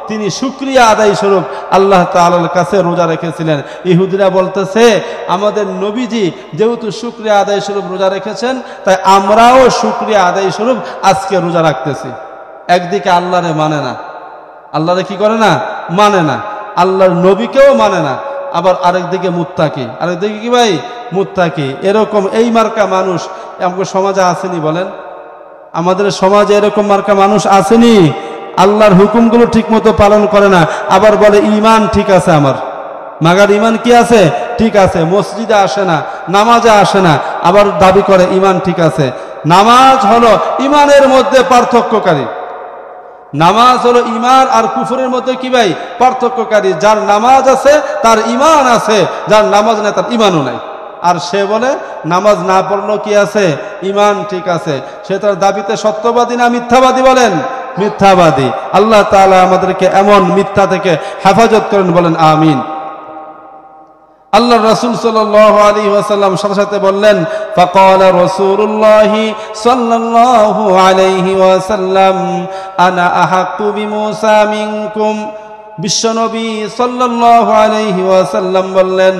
তিনি শুকরিয়া আদায় স্বরূপ আল্লাহ তাআলার কাছে রোজা রেখেছিলেন। ইহুদিরা বলতেছে আমাদের নবীজি যেহেতু শুকরিয়া আদায় স্বরূপ রোজা রেখেছেন, তাই আমরাও শুকরিয়া আদায় স্বরূপ আজকে রোজা রাখতেছি। একদিকে আল্লাহরে মানে না, আল্লাহরে কি করে না, মানে না, আল্লাহর নবীকেও মানে না, আবার আরেকদিকে মুত্তাকি, আরেকদিকে কি ভাই, মুত্তাকি। এরকম এই মার্কা মানুষ আমাদের সমাজে আসেনি? বলেন, আমাদের সমাজে এরকম মার্কা মানুষ আসেনি? আল্লাহর হুকুমগুলো ঠিক মতো পালন করে না, আবার বলে ইমান ঠিক আছে আমার, মাগার ইমান কি আছে, ঠিক আছে, মসজিদে আসে না, নামাজে আসে না, আবার দাবি করে ইমান ঠিক আছে। নামাজ হলো ইমানের মধ্যে পার্থক্যকারী, নামাজ হলো ইমান আর কুফরের মধ্যে কি ভাই, পার্থক্যকারী। যার নামাজ আছে তার ইমান আছে, যার নামাজ নেই তার ইমানও নাই। আর সে বলে নামাজ না পড়লেও কি আছে, ইমান ঠিক আছে। সে তার দাবিতে সত্যবাদী না মিথ্যাবাদী? বলেন মিথ্যাবাদী। আল্লাহ তাআলা আমাদেরকে এমন মিথ্যা থেকে হেফাজত করেন, বলেন আমিন। আল্লাহ রাসূল সাল্লাল্লাহু আলাইহি ওয়াসাল্লাম সাথে সাথে বললেন, ফাকালা রাসূলুল্লাহি সাল্লাল্লাহু আলাইহি ওয়াসাল্লাম আনা আহাক্কু বিমূসা মিনকুম। বিশ্বনবী সাল্লাল্লাহু আলাইহি ওয়াসাল্লাম বললেন,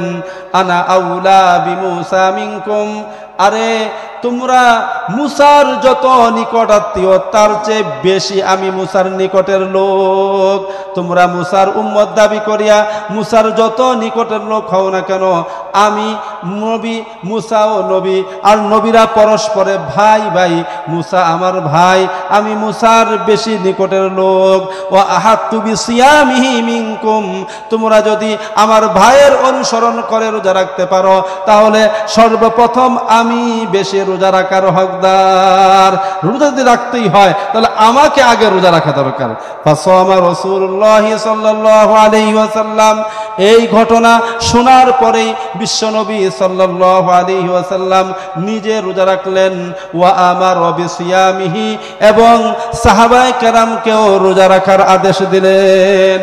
আনা আউলা বিমূসা মিনকুম, আরে তোমরা মুসার যত নিকট আত্মীয় তার চেয়ে বেশি আমি মুসার নিকটের লোক। তোমরা মুসার উম্মত দাবি করিয়া মুসার যত নিকটের লোক হও না কেন, আমি নবী, মুসাও নবী, আর নবীরা পরস্পরে ভাই ভাই। মুসা আমার ভাই, আমি মুসার বেশি নিকটের লোক। ও আহাত্তু বিসিয়ামিহি মিনকুম, তোমরা যদি আমার ভাইয়ের অনুসরণ করে রোজা রাখতে পারো, তাহলে সর্বপ্রথম আমি বেশি রোজা রাখার হকদার। রোজা যদি রাখতেই হয় তাহলে আমাকে আগে রোজা রাখা দরকার। ফাসামা রাসূলুল্লাহ সাল্লাল্লাহু আলাইহি ওয়াসাল্লাম, এই ঘটনা শোনার পরেই বিশ্বনবী সাল্লাল্লাহু আলাইহি ওয়াসাল্লাম নিজে রোজা রাখলেন। ওয়া আমারা বিসিয়ামিহি, এবং সাহাবায়ে কেরামকেও রোজা রাখার আদেশ দিলেন।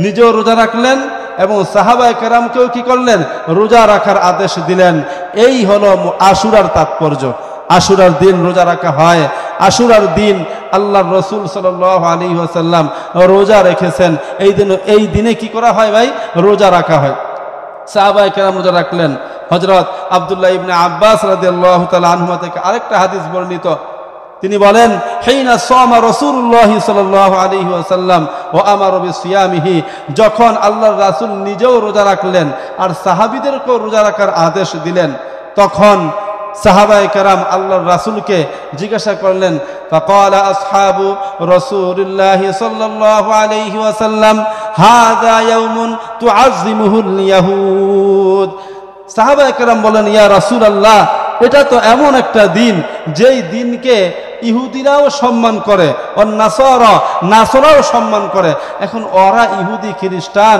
নিজেও রোজা রাখলেন এবং সাহাবায়ে কেরামকেও কি করলেন, রোজা রাখার আদেশ দিলেন। এই হলো আশুরার তাৎপর্য। আশুরার দিন রোজা রাখা হয়। আশুরার দিন আল্লাহর রাসূল সাল্লাল্লাহু আলাইহি ওয়াসাল্লাম রোজা রেখেছেন। এই দিনে কি করা হয় ভাই, রোজা রাখা হয়। সাহাবায়ে কেরাম রোজা রাখলেন। হযরত আব্দুল্লাহ ইবনে আব্বাস রাদিয়াল্লাহু তাআলা আনহুমা থেকে আরেকটা হাদিস বর্ণিত, তিনি বলেন, হিনা সামা রাসূলুল্লাহ সাল্লাল্লাহু আলাইহি ওয়াসাল্লাম ওয়া আমারা বিসিয়ামিহি, যখন আল্লাহর রাসূল নিজেও রোজা রাখলেন আর সাহাবীদেরকেও রোজা রাখার আদেশ দিলেন, তখন সাহাবায়ে কেরাম আল্লাহর রাসূলকে জিজ্ঞাসা করলেন, ফাকালা আসহাবু রাসূলিল্লাহ সাল্লাল্লাহু আলাইহি ওয়াসাল্লাম হাযা ইয়াউমুন তুআযযিমুহুল ইয়াহুদ। সাহাবায়ে কেরাম বলেন, ইয়া রাসূলুল্লাহ, এটা তো এমন একটা দিন যেই দিনকে ইহুদিরাও সম্মান করে, আর নাসরাও সম্মান করে। এখন ওরা ইহুদি, খ্রিস্টান,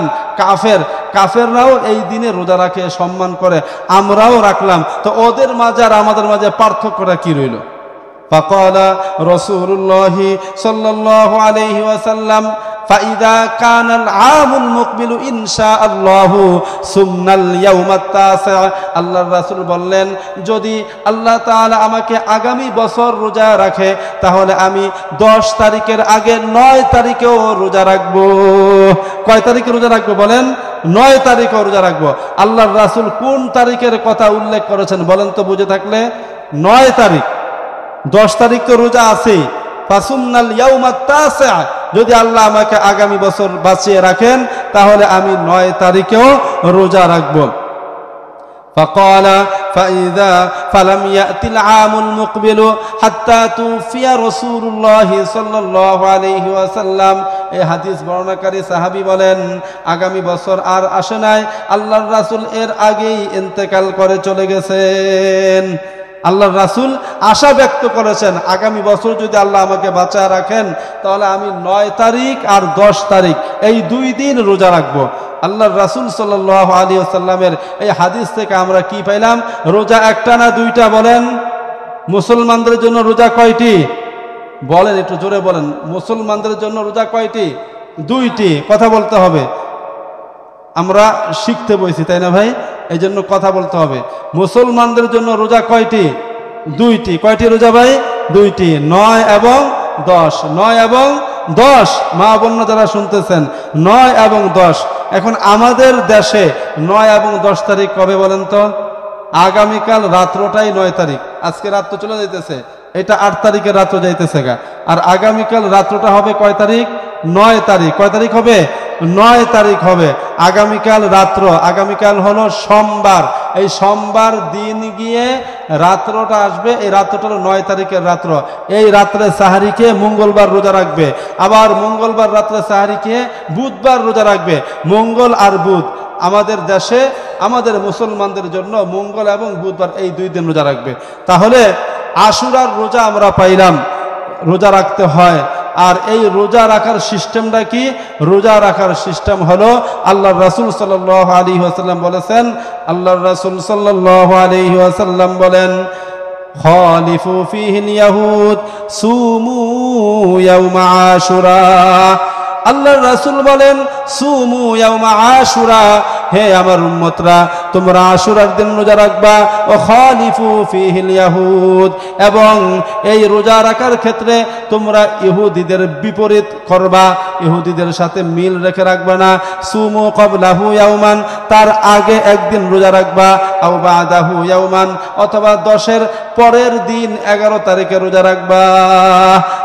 কাফেররাও এই দিনে রোজা রাখে, সম্মান করে, আমরাও রাখলাম, তো ওদের মাঝে আর আমাদের মাঝে পার্থক্যটা কি রইল? ফাকালা রাসূলুল্লাহ সাল্লাল্লাহু আলাইহি ওয়াসাল্লাম, ফাইদা কানাল আমুল মুকবিলু ইনশাআল্লাহু সুমনাল ইয়াউমাত তাসি। আল্লাহর রাসূল বললেন, যদি আল্লাহ তাআলা আমাকে আগামী বছর রোজা রাখে, তাহলে আমি 10 তারিখের আগে 9 তারিখেও রোজা রাখবো। কয় তারিখে রোজা রাখবো বলেন? 9 তারিখেও রোজা রাখবো। আল্লাহর রাসূল কোন তারিখের কথা উল্লেখ করেছেন বলেন তো বুঝে থাকলে? 9 তারিখ। 10 তারিখ তো রোজা আছেই। ফাসুমনাল ইয়াউমাত তাসি, যদি আল্লাহ আমাকে আগামী বছর বাঁচিয়ে রাখেন তাহলে আমি 9 তারিখেও রোজা রাখবো। ফাকালা فإذا فلم يأتي العام المقبل حتى توفي رسول الله صلى الله عليه وسلم এই হাদিস বর্ণনাকারী সাহাবী বলেন আগামী বছর আর আসে নাই, আল্লাহর রাসূল এর আগেই ইন্তেকাল করে চলে গেছেন। আল্লাহর রাসূল আশা ব্যক্ত করেছেন আগামী বছর যদি আল্লাহ আমাকে বাঁচায় রাখেন তাহলে আমি 9 তারিখ আর 10 তারিখ এই 2 দিন রোজা রাখবো। আল্লাহর রাসূল সাল্লাল্লাহু আলাইহি ওয়াসাল্লামের এই হাদিস থেকে আমরা কি পাইলাম? রোজা একটা না দুইটা বলেন? মুসলমানদের জন্য রোজা কয়টি বলেন, একটু জোরে বলেন। মুসলমানদের জন্য রোজা কয়টি? 2টি। কথা বলতে হবে, আমরা শিখতে বসি তাই না ভাই? এই জন্য কথা বলতে হবে। মুসলমানদের জন্য রোজা কয়টি? 2টি। কয়টি রোজা ভাই? 2টি, 9 এবং 10। 9 এবং 10, মা বোন যারা শুনতেছেন, 9 এবং 10। এখন আমাদের দেশে 9 এবং 10 তারিখ কবে বলেন তো? আগামীকাল রাত্রটাই 9 তারিখ। আজকে রাত তো চলে যাইতেছে, এটা 8 তারিখের রাত্র যাইতেছে গা। আর আগামীকাল রাত্রটা হবে কয় তারিখ? 9 তারিখ। কয় তারিখ হবে? 9 তারিখ হবে। আগামীকাল রাত্র, আগামীকাল হলো সোমবার। এই সোমবার দিন গিয়ে রাত্রটা আসবে, এই রাত্রটা হলো 9 তারিখের রাত্র। এই রাত্রে সাহারি খেয়ে মঙ্গলবার রোজা রাখবে, আবার মঙ্গলবার রাত্রে সাহারি খেয়ে বুধবার রোজা রাখবে। মঙ্গল আর বুধ আমাদের দেশে আমাদের মুসলমানদের জন্য মঙ্গল এবং বুধবার এই 2 দিন রোজা রাখবে। তাহলে আশুরার রোজা আমরা পাইলাম, রোজা রাখতে হয়। আর এই রোজা রাখার সিস্টেমটা কি? রোজা রাখার সিস্টেম হলো আল্লাহর রাসূল সাল্লাল্লাহু আলাইহি ওয়াসাল্লাম বলেছেন, আল্লাহর রাসূল সাল্লাল্লাহু আলাইহি ওয়াসাল্লাম বলেন, খালিফু ফিহিল ইয়াহুদ সুমু ইয়াউমা আশুরা। আল্লাহর রাসূল বলেন, সুমু ইয়াউমা আশুরা, হে আমার উম্মতরা তোমরা আশুরার দিন রোজা রাখবা। ও খালিফু ফিহিল ইয়াহুদ, এবং এই রোজা রাখার ক্ষেত্রে তোমরা ইহুদিদের বিপরীত করবা, ইহুদিদের সাথে মিল রেখে রাখবা না। সুমু ক্বাবলাহু ইয়াওমান, তার আগে একদিন রোজা রাখবা। আও বাদাহু ইয়াওমান, অথবা 10-এর পরের দিন 11 তারিখে রোজা রাখবা।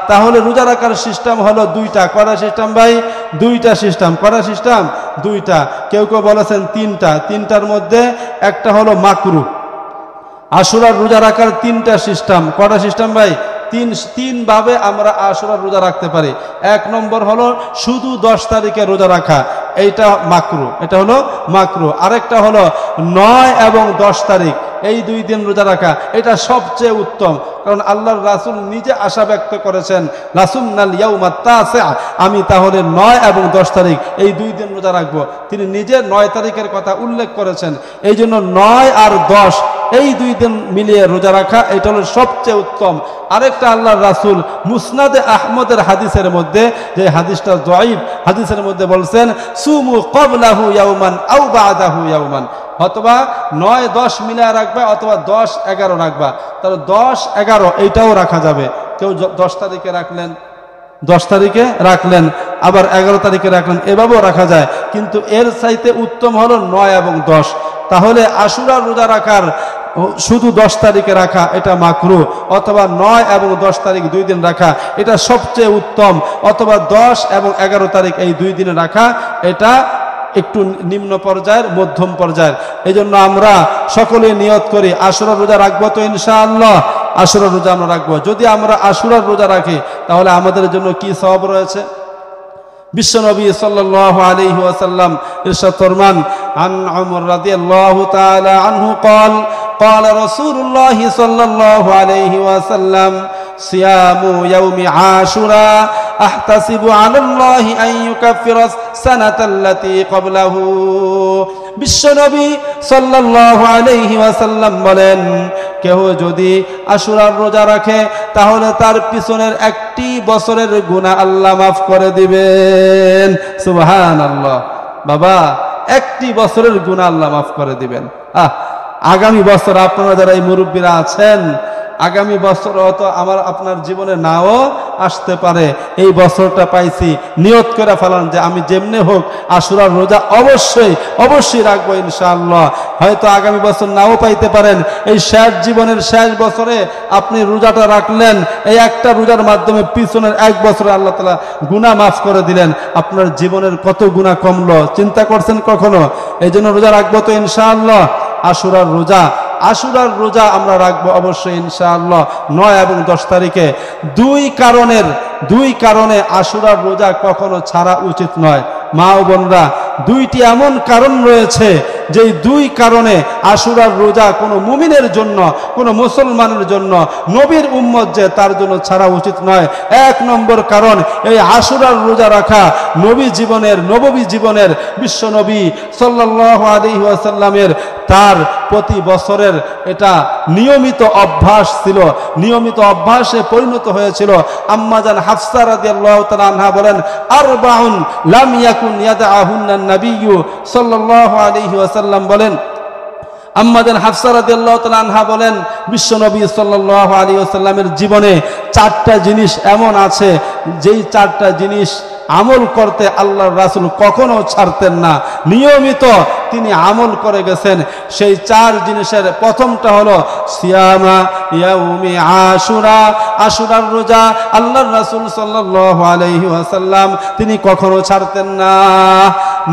তাহলে রোজা রাখার সিস্টেম হলো 2টা। করা সিস্টেম ভাই? 2টা সিস্টেম। করা সিস্টেম 2টা। কেউ কেউ বলেছেন 3টা। 3টার মধ্যে একটা হলো মাকরু। আশুরার রোজা রাখার 3টা সিস্টেম। কটা সিস্টেম ভাই? 3 ভাবে আমরা আশুরার রোজা রাখতে পারি। 1 নম্বর হলো শুধু 10 তারিখে রোজা রাখা, এইটা মাকরু, এটা হলো মাকরু। আরেকটা হলো 9 এবং 10 তারিখ এই 2 দিন রোজা রাখা, এটা সবচেয়ে উত্তম। কারণ আল্লাহর রাসূল নিজে আশা ব্যক্ত করেছেন, লাসুমনাল ইয়াউমাত তাসিআ, আমি তাহলে 9 এবং 10 তারিখ এই 2 দিন রোজা রাখবো। তিনি নিজে 9 তারিখের কথা উল্লেখ করেছেন। এই জন্য 9 আর 10 এই 2 দিন মিলিয়ে রোজা রাখা, এটা হলো সবচেয়ে উত্তম। আরেকটা আল্লাহর রাসূল মুসনাদে আহমদের হাদিসের মধ্যে, যে হাদিসটা যায়ীফ, হাদিসের মধ্যে বলছেন, সুমু ক্বাবলাহু ইয়াওমান আও বাদাহু ইয়াওমান, অথবা 9-10 মিলিয়ে রাখবা, অথবা 10-11 রাখবা। তাহলে 10-11 এইটাও রাখা যাবে। কেউ 10 তারিখে রাখলেন, 10 তারিখে রাখলেন, আবার 11 তারিখে রাখলেন, এভাবেও রাখা যায়। কিন্তু এর চাইতে উত্তম হলো 9 এবং 10। তাহলে আশুরা রোজা রাখার শুধু 10 তারিখে রাখা এটা মাকরু, অথবা 9 এবং 10 তারিখ 2 দিন রাখা এটা সবচেয়ে উত্তম, অথবা 10 এবং 11 তারিখ এই 2 দিনে রাখা এটা একটু নিম্ন পর্যায়ের, মধ্যম পর্যায়ের। এই জন্য আমরা সকলে নিয়ত করি আশুরা রোজা রাখবো তো ইনশাআল্লাহ। আশুরা রোজা আমরা রাখবো। যদি আমরা আশুরার রোজা রাখি তাহলে আমাদের জন্য কি সওয়াব রয়েছে? বিশ্বনবী সাল্লাল্লাহু আলাইহি ওয়াসাল্লাম ইরশাদ ফরমান, আন উমর রাদিয়াল্লাহু তাআলা আনহু قال قال رسول الله صلى الله عليه وسلم صيام يوم عاشوراء احتسب على الله ان يكفر السنه التي قبله। বিশ্বনবী সাল্লাল্লাহু আলাইহি ওয়াসাল্লাম বলেন, কেহ যদি আশুরার রোজা রাখে তাহলে তার পিছনের একটি বছরের গুনাহ আল্লাহ মাফ করে দিবেন। সুবহানাল্লাহ। বাবা, একটি বছরের গুনাহ আল্লাহ মাফ করে দিবেন। আগামী বছর আপনারা যারা এই মুরব্বীরা আছেন, আগামী বছর হয়তো আমার আপনার জীবনে নাও আসতে পারে। এই বছরটা পাইছি, নিয়ত করে ফেলান যে আমি যেমনে হোক আশুরার রোজা অবশ্যই রাখবো ইনশাআল্লাহ। হয়তো আগামী বছর নাও পাইতে পারেন। এই শেষ জীবনের শেষ বছরে আপনি রোজাটা রাখলেন, এই একটা রোজার মাধ্যমে পিছনের 1 বছরে আল্লাহ তাআলা গুনাহ মাফ করে দিলেন। আপনার জীবনের কত গুনাহ কমলো চিন্তা করছেন কখনো? এই জন্য রোজা রাখবো তো ইনশাআল্লাহ। আশুরার রোজা আশুরার রোজা আমরা রাখবো অবশ্যই ইনশাআল্লাহ 9 এবং 10 তারিখে। দুই কারণে আশুরার রোজা কখনো ছাড়া উচিত নয়। মা ও বোনরা, দুইটি এমন কারণ রয়েছে যে দুই কারণে আশুরার রোজা কোনো মুমিনের জন্য, কোনো মুসলমানের জন্য, নবীর উম্মত যে তার জন্য ছাড়া উচিত নয়। 1 নম্বর কারণ, এই আশুরার রোজা রাখা নবী জীবনের বিশ্ব নবী সাল্লাল্লাহু আলাইহি ওয়াসাল্লামের তার প্রতি বছরের এটা নিয়মিত অভ্যাস ছিল, নিয়মিত অভ্যাসে পরিণত হয়েছিল। আম্মাজান হাফসা রাদিয়াল্লাহু তাআলা আনহা বলেন, আরবাউন লাম ইয়াকুন ইয়াদআহুন্না নবিয়্যু সাল্লাল্লাহু আলাইহি ওয়াসাল্লাম বলেন, আম্মাজান হাফসা রাদিয়াল্লাহু তাআলা আনহা বলেন, বিশ্বনবী সাল্লাল্লাহু আলাইহি ওয়াসাল্লামের জীবনে 4টা জিনিস এমন আছে যেই 4টা জিনিস আমল করতে আল্লাহর রাসূল কখনো ছাড়তেন না, নিয়মিত তিনি আমল করে গেছেন। সেই 4 জিনিসের প্রথমটা হলো সিয়ামা ইয়াউমি আশুরা, আশুরার রোজা আল্লাহর রাসূল সাল্লাল্লাহু আলাইহি ওয়াসাল্লাম তিনি কখনো ছাড়তেন না।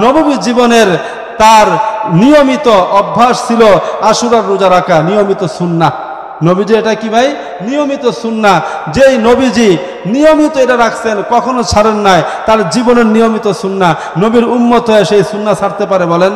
নববী জীবনের তার নিয়মিত অভ্যাস ছিল আশুরার রোজা রাখা, নিয়মিত সুন্নাহ। নবীজি এটা কি ভাই? নিয়মিত সুন্নাহ। যেই নবীজি নিয়মিত এটা রাখছেন, কখনো ছাড়েন নাই, তার জীবনের নিয়মিত সুন্নাহ। নবীর উম্মত হয়ে সেই সুন্নাহ ছাড়তে পারে বলেন?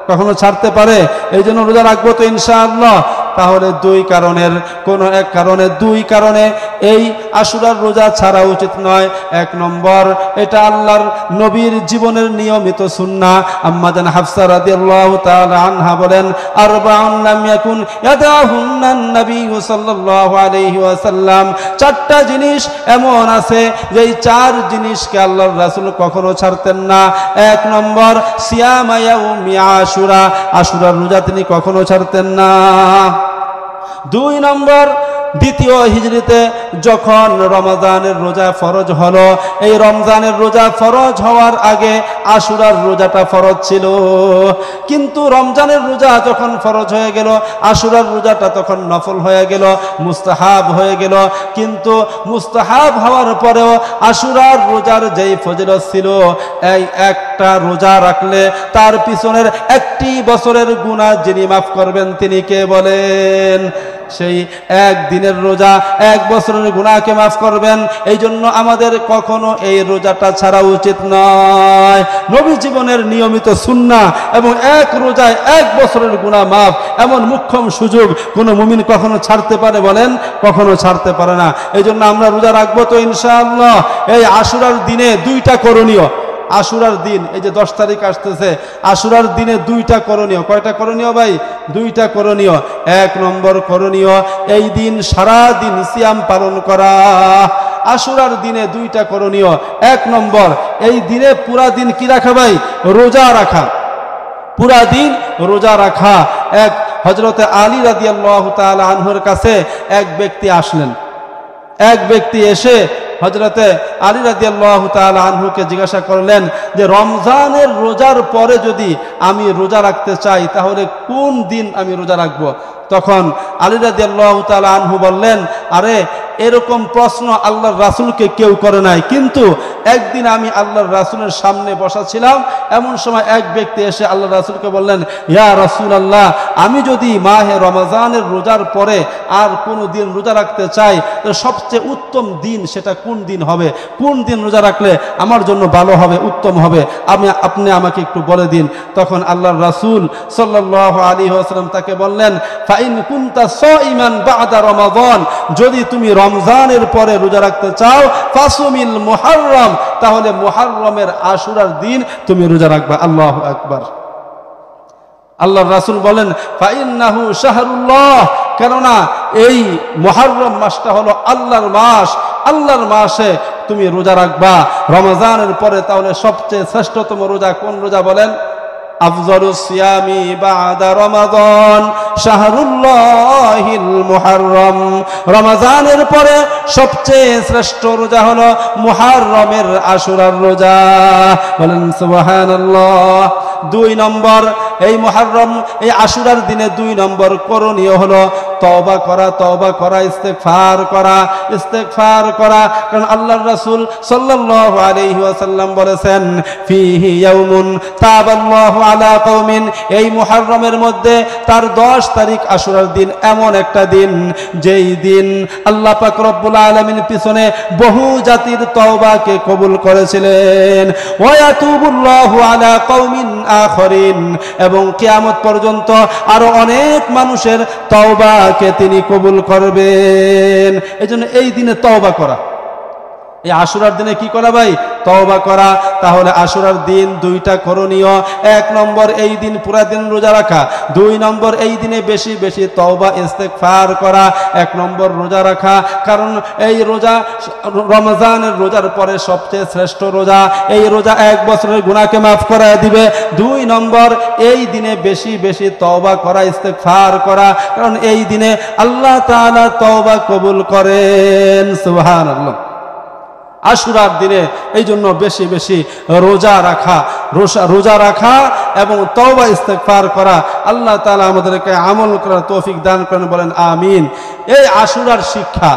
কখনো ছাড়তে পারে? এই জন্য রোজা রাখবো তো ইনশাআল্লাহ। তাহলে 2 কারণের কোনো এক কারণে, 2 কারণে এই আশুরার রোজা ছাড়া উচিত নয়। 1 নম্বর, এটা আল্লাহর নবীর জীবনের নিয়মিত সুন্নাহ। আম্মাজান হাফসা রাদিয়াল্লাহু তাআলা আনহা বলেন, আরবাউন লাম ইয়াকুন ইয়াদাহুন্না নবিয়্যু সাল্লাল্লাহু আলাইহি ওয়াসাল্লাম, 4টা জিনিস এমন আছে যেই 4 জিনিসকে আল্লাহর রাসূল কখনো ছাড়তেন না। 1 নম্বর, সিয়ামা ইয়াউমি আশুরা, আশুরার রোজা তিনি কখনো ছাড়তেন না। 2 নম্বর, দ্বিতীয় হিজরিতে যখন রমজানের রোজা ফরজ হলো, এই রমজানের রোজা ফরজ হওয়ার আগে আশুরার রোজাটা ফরজ ছিল, কিন্তু রমজানের রোজা যখন ফরজ হয়ে গেল, আশুরার রোজাটা তখন নফল হয়ে গেল, মুস্তাহাব হয়ে গেল। কিন্তু মুস্তাহাব হওয়ার পরেও আশুরার রোজার যেই ফজিলত ছিল, এই একটা রোজা রাখলে তার পিছনের 1টি বছরের গুনাহ যিনি মাফ করবেন তিনি কে বলেন? সেই 1 দিনের রোজা 1 বছরের গুনাহকে মাফ করবেন। এই জন্য আমাদের কখনো এই রোজাটা ছাড়া উচিত নয়। নবী জীবনের নিয়মিত সুন্নাহ এবং 1 রোজায় 1 বছরের গুনাহ মাফ, এমন মুখ্যম সুযোগ কোনো মুমিন কখনো ছাড়তে পারে বলেন? কখনো ছাড়তে পারে না। এই জন্য আমরা রোজা রাখবো তো ইনশাআল্লাহ। এই আশুরার দিনে 2টা করণীয়। আশুরার দিন, এই যে 10 তারিখ আসতেছে, আশুরার দিনে 2টা করণীয়। কয়টা করণীয় ভাই? 2টা করণীয়। 1 নম্বর করণীয়, এই দিন সারা দিন সিয়াম পালন করা। আশুরার দিনে 2টা করণীয়। 1 নম্বর, এই দিনে পুরা দিন কি রাখা ভাই? রোজা রাখা, পুরা দিন রোজা রাখা। হযরতে আলী রাদিয়াল্লাহু তাআলা আনহুর কাছে এক ব্যক্তি আসলেন। এক ব্যক্তি এসে হযরতে আলী রাদিয়াল্লাহু তাআলা আনহুকে জিজ্ঞাসা করলেন যে রমজানের রোজার পরে যদি আমি রোজা রাখতে চাই তাহলে কোন দিন আমি রোজা রাখবো? তখন আলী রাদিয়াল্লাহু তাআলা আনহু বললেন, আরে এরকম প্রশ্ন আল্লাহর রাসূলকে কেউ করে নাই, কিন্তু একদিন আমি আল্লাহর রাসূলের সামনে বসা ছিলাম, এমন সময় এক ব্যক্তি এসে আল্লাহর রাসূলকে বললেন, ইয়া রাসূলুল্লাহ, আমি যদি মাহে রমজানের রোজার পরে আর কোনো দিন রোজা রাখতে চাই তো সবচেয়ে উত্তম দিন সেটা কোন দিন হবে? কোন দিন রোজা রাখলে আমার জন্য ভালো হবে, উত্তম হবে? আপনি আমাকে একটু বলে দিন। তখন আল্লাহর রাসূল সাল্লাল্লাহু আলাইহি ওয়াসাল্লাম তাকে বললেন, ফাইন কুনতা সাইমান বা'দা রমাদান, যদি তুমি রমজানের পরে রোজা রাখতে চাও, ফাসুমিল মুহররম, তাহলে মুহররমের আশুরার দিন তুমি রোজা রাখবা। আল্লাহু আকবার। আল্লাহর রাসূল বলেন, ফাইন্নাহু শাহরুল্লাহ, কেননা এই মুহররম মাসটা হলো আল্লাহর মাস, আল্লাহর মাসে তুমি রোজা রাখবা রমজানের পরে। তাহলে সবচেয়ে শ্রেষ্ঠতম রোজা কোন রোজা বলেন? আফজালুস সিয়ামি বা'দা রমাদান শাহরুল্লাহিল মুহররম, রমজানের পরে সবচেয়ে শ্রেষ্ঠ রোজা হলো মুহররমের আশুরার রোজা। বলেন সুবহানাল্লাহ। 2 নম্বর এই মুহররম এই আশুরার দিনে 2 নম্বর করণীয় হলো তওবা করা, ইস্তেগফার করা। কারণ আল্লাহর রাসূল সাল্লাল্লাহু আলাইহি ওয়াসাল্লাম বলেছেন, ফিহি ইয়াউমুন তাবাল্লাহু আলা কওমিন, এই মুহররমের মধ্যে তার 10 তারিখ আশুরার দিন এমন একটা দিন যেই দিন আল্লাহ পাক রব্বুল আলামিন পিছনে বহু জাতির তওবাকে কবুল করেছিলেন। ওয়া ইয়াতুবুল্লাহু আলা কওমিন আখরিন, এবং কিয়ামত পর্যন্ত আরো অনেক মানুষের তওবাকে তিনি কবুল করবেন। এজন্য এই দিনে তওবা করা, এই আশুরার দিনে কি করা ভাই? তওবা করা। তাহলে আশুরার দিন 2টা করণীয়। 1 নম্বর এই দিন পুরা দিন রোজা রাখা, 2 নম্বর এই দিনে বেশি বেশি তওবা ইস্তেগফার করা। 1 নম্বর রোজা রাখা, কারণ এই রোজা রমজানের রোজার পরে সবচেয়ে শ্রেষ্ঠ রোজা। এই রোজা 1 বছরের গুনাহকে মাফ করে দিবে। 2 নম্বর এই দিনে বেশি বেশি তওবা করা, ইস্তেগফার করা, কারণ এই দিনে আল্লাহ তাআলা তওবা কবুল করেন। সুবহানাল্লাহ। আশুরার দিনে এই জন্য বেশি বেশি রোজা রাখা এবং তওবা ইস্তেগফার করা। আল্লাহ তাআলা আমাদেরকে আমল করার তৌফিক দান করেন, বলেন আমিন। এই আশুরার শিক্ষা,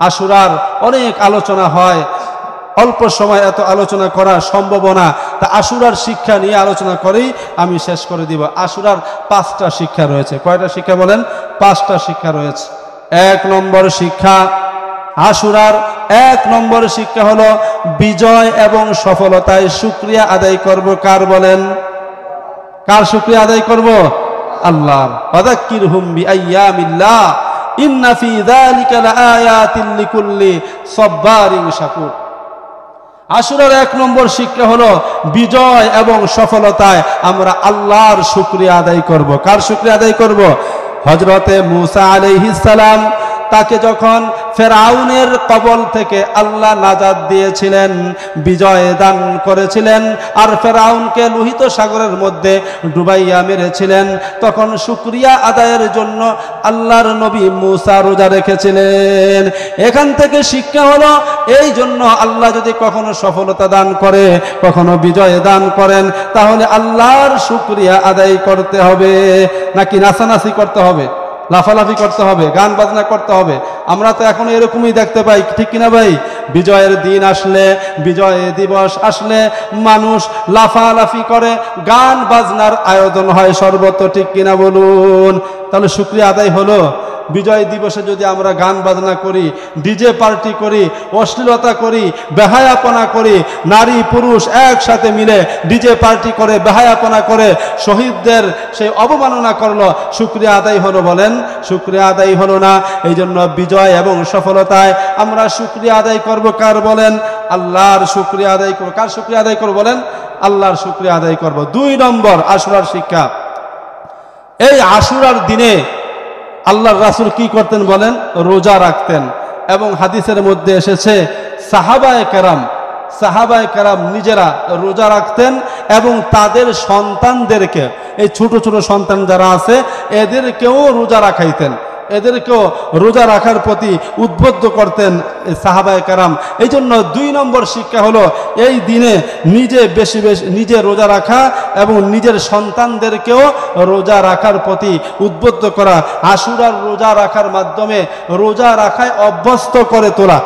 আশুরার অনেক আলোচনা হয়, অল্প সময় এত আলোচনা করা সম্ভব না। তা আশুরার শিক্ষা নিয়ে আলোচনা করেই আমি শেষ করে দিব। আশুরার 5টা শিক্ষা রয়েছে। কয়টা শিক্ষা বলেন? 5টা শিক্ষা রয়েছে। 1 নম্বর শিক্ষা, আশুরার 1 নম্বর শিক্ষা হলো বিজয় এবং সফলতায় শুকরিয়া আদায় করব। কার বলেন? কার শুকরিয়া আদায় করব? আল্লাহর। ফাযাক্কিরহুম বিআইয়ামিল্লাহ ইন্না ফী যালিকা লাআয়াতিন লিকুল্লি সাব্বারিন শাকুর। আশুরার 1 নম্বর শিক্ষা হলো বিজয় এবং সফলতায় আমরা আল্লাহর শুকরিয়া আদায় করব। কার শুকরিয়া আদায় করব? হযরতে মূসা আলাইহিস সালাম, তাকে যখন ফেরাউনের কবল থেকে আল্লাহ নাজাত দিয়েছিলেন, বিজয় দান করেছিলেন, আর ফেরাউনকে লোহিত সাগরের মধ্যে ডুবাইয়া মেরেছিলেন, তখন শুকরিয়া আদায়ের জন্য আল্লাহর নবী মূসা রোজা রেখেছিলেন। এখান থেকে শিক্ষা হলো, এই জন্য আল্লাহ যদি কখনো সফলতা দান করে, কখনো বিজয় দান করেন, তাহলে আল্লাহর শুকরিয়া আদায় করতে হবে। নাকি নাচানাচি করতে হবে, লাফালাফি করতে হবে, গান বাজনা করতে হবে? আমরা তো এখন এরকমই দেখতে পাই, ঠিক কিনা ভাই? বিজয়ের দিন আসলে, বিজয় দিবস আসলে মানুষ লাফালাফি করে, গান বাজনার আয়োজন হয় সর্বত্র, ঠিক কিনা বলুন? তাহলে শুকরিয়া আদায় হলো? বিজয় দিবসে যদি আমরা গান বাজনা করি, ডিজে পার্টি করি, অশ্লীলতা করি, বেহায়াপনা করি, নারী পুরুষ একসাথে মিলে ডিজে পার্টি করে বেহায়াপনা করে শহীদদের সেই অবমাননা করলো, শুকরিয়া আদায় হলো? বলেন, শুকরিয়া আদায় হলো না। এই জন্য বিজয় এবং সফলতায় আমরা শুকরিয়া আদায় করব। কার বলেন? আল্লাহর শুকরিয়া আদায় করব। কার শুকরিয়া আদায় করব বলেন? আল্লাহর শুকরিয়া আদায় করব। 2 নম্বর আশুরার শিক্ষা, এই আশুরার দিনে আল্লাহর রাসূল কি করতেন বলেন? রোজা রাখতেন। এবং হাদিসের মধ্যে এসেছে সাহাবায়ে কেরাম নিজেরা রোজা রাখতেন এবং তাদের সন্তানদেরকে, এই ছোট ছোট সন্তান যারা আছে এদেরকেও রোজা রাখাইতেন, এদেরকেও রোজা রাখার প্রতি উদ্বুদ্ধ করতেন সাহাবায়ে কেরাম। এই জন্য 2 নম্বর শিক্ষা হলো এই দিনে নিজে রোজা রাখা এবং নিজের সন্তানদেরকেও রোজা রাখার প্রতি উদ্বুদ্ধ করা। আশুরার রোজা রাখার মাধ্যমে রোজা রাখায় অভ্যস্ত করে তোলা,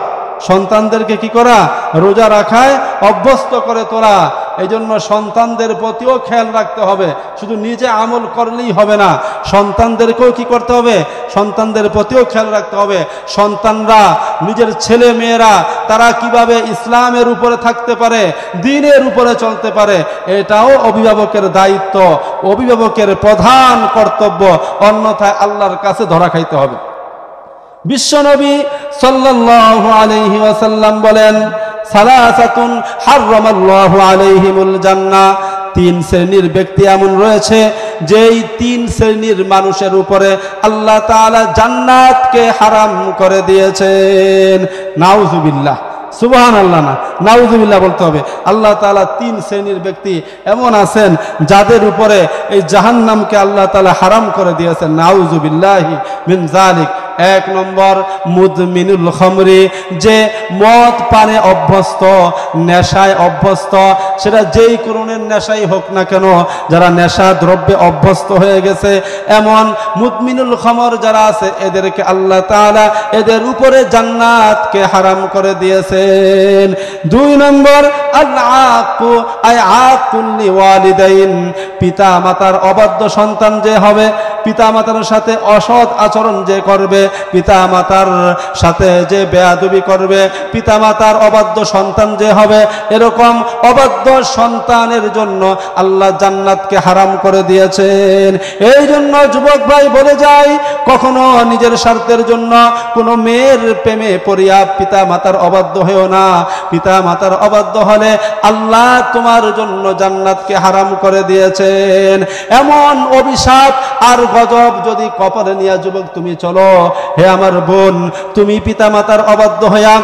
সন্তানদেরকে কি করা? রোজা রাখায় অভ্যস্ত করে তোলা। এই জন্য সন্তানদের প্রতিও খেয়াল রাখতে হবে, শুধু নিজে আমল করলেই হবে না, সন্তানদেরকেও কি করতে হবে? সন্তানদের প্রতিও খেয়াল রাখতে হবে। সন্তানরা, নিজের ছেলে মেয়েরা তারা কিভাবে ইসলামের উপরে থাকতে পারে, দ্বীনের উপরে চলতে পারে, এটাও অভিভাবকের দায়িত্ব, অভিভাবকের প্রধান কর্তব্য, অন্যথায় আল্লাহর কাছে ধরা খাইতে হবে। বিশ্বনবী সাল্লাল্লাহু আলাইহি ওয়াসাল্লাম বলেন, সালাসাতুন হারামাল্লাহু আলাইহিমুল জান্নাহ, 3 শ্রেণীর ব্যক্তি এমন রয়েছে যেই 3 শ্রেণীর মানুষের উপরে আল্লাহ তাআলা জান্নাতকে হারাম করে দিয়েছেন। নাউযুবিল্লাহ, সুবহানাল্লাহ না, নাউযুবিল্লাহ বলতে হবে। আল্লাহ তাআলা 3 শ্রেণীর ব্যক্তি এমন আছেন যাদের উপরে এই জাহান্নামকে আল্লাহ তাআলা হারাম করে দিয়েছেন। নাউযুবিল্লাহি মিন যালিক। এক নম্বর মুদমিনুল খামরি, যে মদ পানে অভ্যস্ত, নেশায় অভ্যস্ত, সেটা যেই কোরআনের নেশাই হোক না কেন, যারা নেশা দ্রব্যে অভ্যস্ত হয়ে গেছে এমন মুদমিনুল খামর যারা আছে এদেরকে আল্লাহ তাআলা এদের উপরে জান্নাতকে হারাম করে দিয়েছেন। দুই নম্বর আল আকু আই আকুল লিওয়ালিদাইন, পিতা মাতার অবাধ্য সন্তান যে হবে, পিতা মাতার সাথে অসৎ আচরণ যে করবে, পিতা মাতার সাথে যে বেয়াদবি করবে, পিতা মাতার অবাধ্য সন্তান যে হবে, এরকম অবাধ্য সন্তানের জন্য আল্লাহ জান্নাতকে হারাম করে দিয়েছেন। এই জন্য যুবক ভাই বলে যায়, কখনো নিজের স্বার্থের জন্য কোনো মেয়ের প্রেমে পড়িয়া পিতা মাতার অবাধ্য হয়েও না। পিতা মাতার অবাধ্য হলে আল্লাহ তোমার জন্য জান্নাতকে হারাম করে দিয়েছেন। এমন অভিশাপ আর গজব যদি কপালে নিয়ে যুবক তুমি চলো, হে আমার বোন, তুমি পিতা মাতার অবাধ্য হইয়া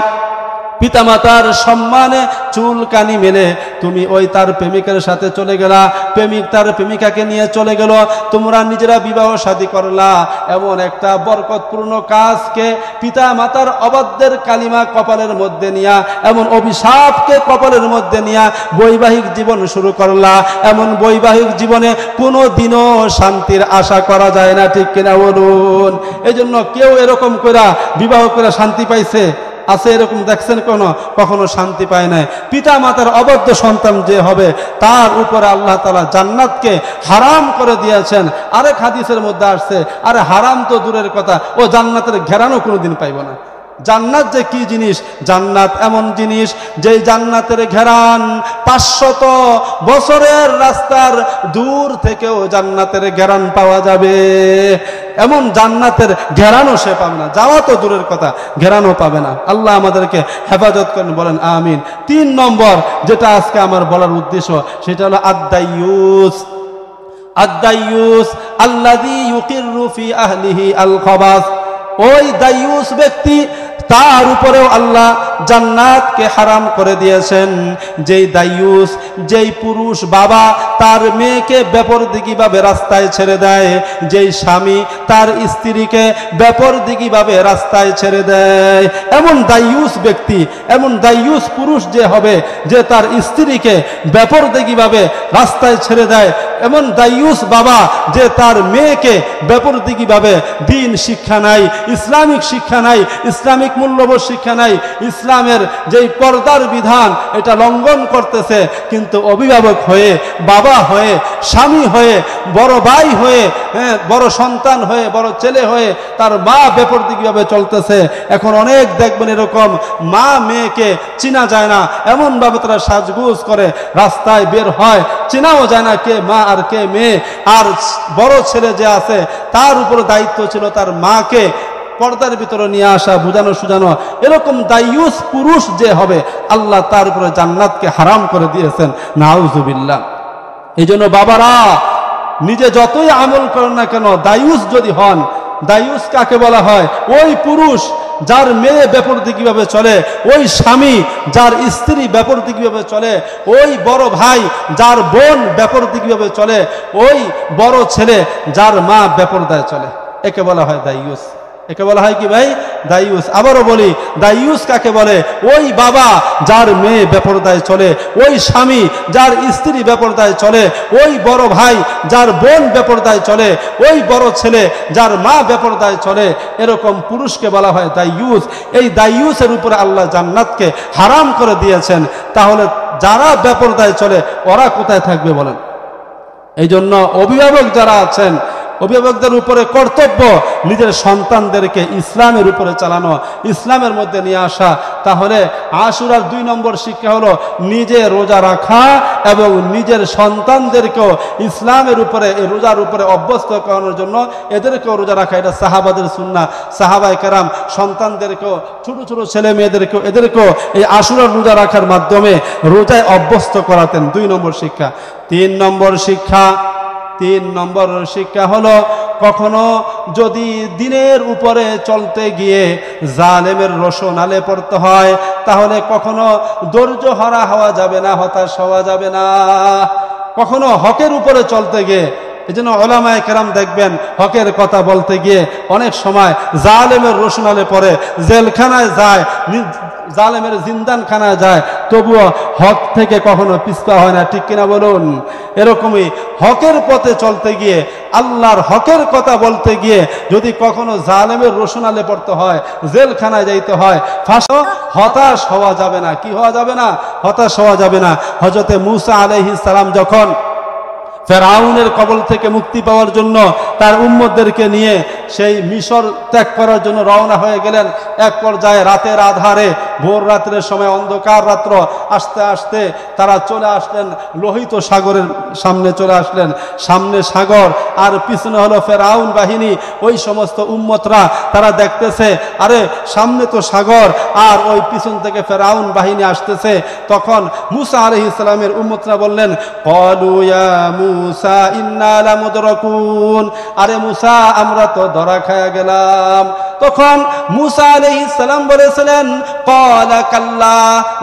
পিতামাতার সম্মানে চুল কানি মেলে তুমি ওই তার প্রেমিকের সাথে চলে গেলা, প্রেমিক তার প্রেমিকাকে নিয়ে চলে গেল, তোমরা নিজেরা বিবাহ শাদী করলা, এমন একটা বরকতপূর্ণ কাজকে পিতা মাতার অবাধ্যের কালিমা কপালের মধ্যে নিয়া, এমন অভিশাপকে কপালের মধ্যে নিয়া বৈবাহিক জীবন শুরু করলা। এমন বৈবাহিক জীবনে কোনো দিনও শান্তির আশা করা যায় না, ঠিক কিনা বলুন? এই জন্য কেউ এরকম করে বিবাহ করে শান্তি পাইছে আছে এরকম দেখছেন? কখনো শান্তি পায় না। পিতা মাতার অবাধ্য সন্তান যে হবে তার উপরে আল্লাহ তাআলা জান্নাতকে হারাম করে দিয়েছেন। আরেক হাদিসের মধ্যে আসছে, আরে হারাম তো দূরের কথা, ও জান্নাতের ঘেরানো কোনোদিন পাইব না। জান্নাত যে কি জিনিস, জান্নাত এমন জিনিস যেই জান্নাতের ঘেরান 500 বছরের রাস্তার দূর থেকেও জান্নাতের ঘেরান পাওয়া যাবে। এমন জান্নাতের ঘেরানো সে পাবে না, যাওয়া তো দূরের কথা, ঘেরানো পাবে না। আল্লাহ আমাদেরকে হেফাজত করেন, বলেন আমিন। 3 নম্বর যেটা আজকে আমার বলার উদ্দেশ্য সেটা হলো আদ-দায়্যুস। আদ-দায়্যুস আল্লাযী ইউকিররু ফি আহলিহি আল খাবাস, ওই দায়্যুস ব্যক্তি তার উপরেও আল্লাহ জান্নাতকে হারাম করে দিয়েছেন। যেই দায়্যুস, যেই পুরুষ বাবা তার মেয়েকে বেপরদিকিভাবে রাস্তায় ছেড়ে দেয়, যেই স্বামী তার স্ত্রীকে বেপরদিকিভাবে রাস্তায় ছেড়ে দেয়, এমন দায়্যুস ব্যক্তি, এমন দায়্যুস পুরুষ যে হবে, যে তার স্ত্রীকে বেপরদিকিভাবে রাস্তায় ছেড়ে দেয়, এমন দায়্যুস বাবা যে তার মেয়েকে বেপরদিকিভাবে দ্বীন শিক্ষা নাই, ইসলামিক শিক্ষা নাই, ইসলামিক মূল্যবোধ শিক্ষা নাই, ইসলামের যেই পর্দার বিধান এটা লঙ্ঘন করতেছে, কিন্তু অভিভাবক হয়ে, বাবা হয়ে, স্বামী হয়ে, বড় ভাই হয়ে, বড় সন্তান হয়ে, বড় ছেলে হয়ে তার মা বেপরদিকভাবে চলতেছে। এখন অনেক দেখবেন এরকম মা মেয়েকে চিনা যায় না, এমনভাবে তারা সাজগুজ করে রাস্তায় বের হয়, চেনাও যায় না কে মা আর কে মেয়ে। আর বড় ছেলে যে আছে তার উপরে দায়িত্ব ছিল তার মাকে পর্দার ভিতরে নিয়ে আসা, বুঝানো সুঝানো। এরকম দায়্যুস পুরুষ যে হবে আল্লাহ তার উপরে জান্নাতকে হারাম করে দিয়েছেন, নাউজুবিল্লাহ। এই জন্য বাবারা নিজে যতই আমল করেন না কেন, দায়্যুস যদি হন, দায়্যুস কাকে বলা হয়? ওই পুরুষ যার মেয়ে বেপরদিকিভাবে চলে, ওই স্বামী যার স্ত্রী বেপরদিকিভাবে চলে, ওই বড় ভাই যার বোন বেপরদিকিভাবে চলে, ওই বড় ছেলে যার মা বেপরদায় চলে, একে বলা হয় দায়্যুস। একে বলা হয় কি ভাই? দায়্যুস। আবারও বলি, দায়্যুস কাকে বলে? ওই বাবা যার মেয়ে বেপরদায় চলে, ওই স্বামী যার স্ত্রী বেপরদায় চলে, ওই বড় ভাই যার বোন বেপরদায় চলে, ওই বড় ছেলে যার মা বেপরদায় চলে, এরকম পুরুষকে বলা হয় দায়্যুস। এই দায়্যুসের উপরে আল্লাহ জান্নাতকে হারাম করে দিয়েছেন। তাহলে যারা বেপরদায় চলে ওরা কোথায় থাকবে বলেন? এই জন্য অভিভাবক যারা আছেন, অভিভাবকদের উপরে কর্তব্য নিজের সন্তানদেরকে ইসলামের উপরে চালানো, ইসলামের মধ্যে নিয়ে আসা। তাহলে আশুরার 2 নম্বর শিক্ষা হলো নিজে রোজা রাখা এবং নিজের সন্তানদেরকেও ইসলামের উপরে, এই রোজার উপরে অভ্যস্ত করানোর জন্য এদেরকেও রোজা রাখা। এটা সাহাবাদের সুন্নাহ। সাহাবায়ে কেরাম সন্তানদেরকেও, ছোট ছোট ছেলে মেয়েদেরকেও, এদেরকেও এই আশুরার রোজা রাখার মাধ্যমে রোজায় অভ্যস্ত করাতেন। 2 নম্বর শিক্ষা। 3 নম্বর শিক্ষা হলো কখনো যদি দিনের উপরে চলতে গিয়ে জালেমের রোশনালে পড়তে হয়, তাহলে কখনো ধৈর্য হারা হওয়া যাবে না, হতাশ হওয়া যাবে না। কখনো হকের উপরে চলতে গিয়ে এজন্য উলামায়ে কেরাম দেখবেন হকের কথা বলতে গিয়ে অনেক সময় জালেমের রোশনালে পড়ে, জেলখানায় যায়, জালেমের জিন্দানখানায় যায়, তবুও হক থেকে কখনো পিছপা হয় না, ঠিক কিনা বলুন? এরকমই হকের পথে চলতে গিয়ে, আল্লাহর হকের কথা বলতে গিয়ে যদি কখনো জালেমের রোশনালে পড়তে হয়, জেলখানায় যাইতে হয়, হতাশ হওয়া যাবে না। কি হওয়া যাবে না? হতাশ হওয়া যাবে না। হযরতে মূসা আলাইহিস সালাম যখন ফেরাউনের কবল থেকে মুক্তি পাওয়ার জন্য তার উম্মতদেরকে নিয়ে সেই মিশর ত্যাগ করার জন্য রওনা হয়ে গেলেন, এক পর্যায়ে রাতের আধারে, ভোর রাত্রের সময়, অন্ধকার রাত্র আস্তে আস্তে তারা চলে আসলেন লোহিত সাগরের সামনে, চলে আসলেন। সামনে সাগর আর পিছনে হলো ফেরাউন বাহিনী। ওই সমস্ত উম্মতরা তারা দেখতেছে, আরে সামনে তো সাগর আর ওই পিছন থেকে ফেরাউন বাহিনী আসতেছে। তখন মূসা আলাইহিস সালামের উম্মতরা বললেন, ক্বালু ইয়া মূসা ইন্না লামুদরাকুন, আরে মূসা আমরা তো ধরা খায়া গেলাম। তখন মূসা আলাইহিস সালাম বলেছিলেন, ক্বালা কাল্লা,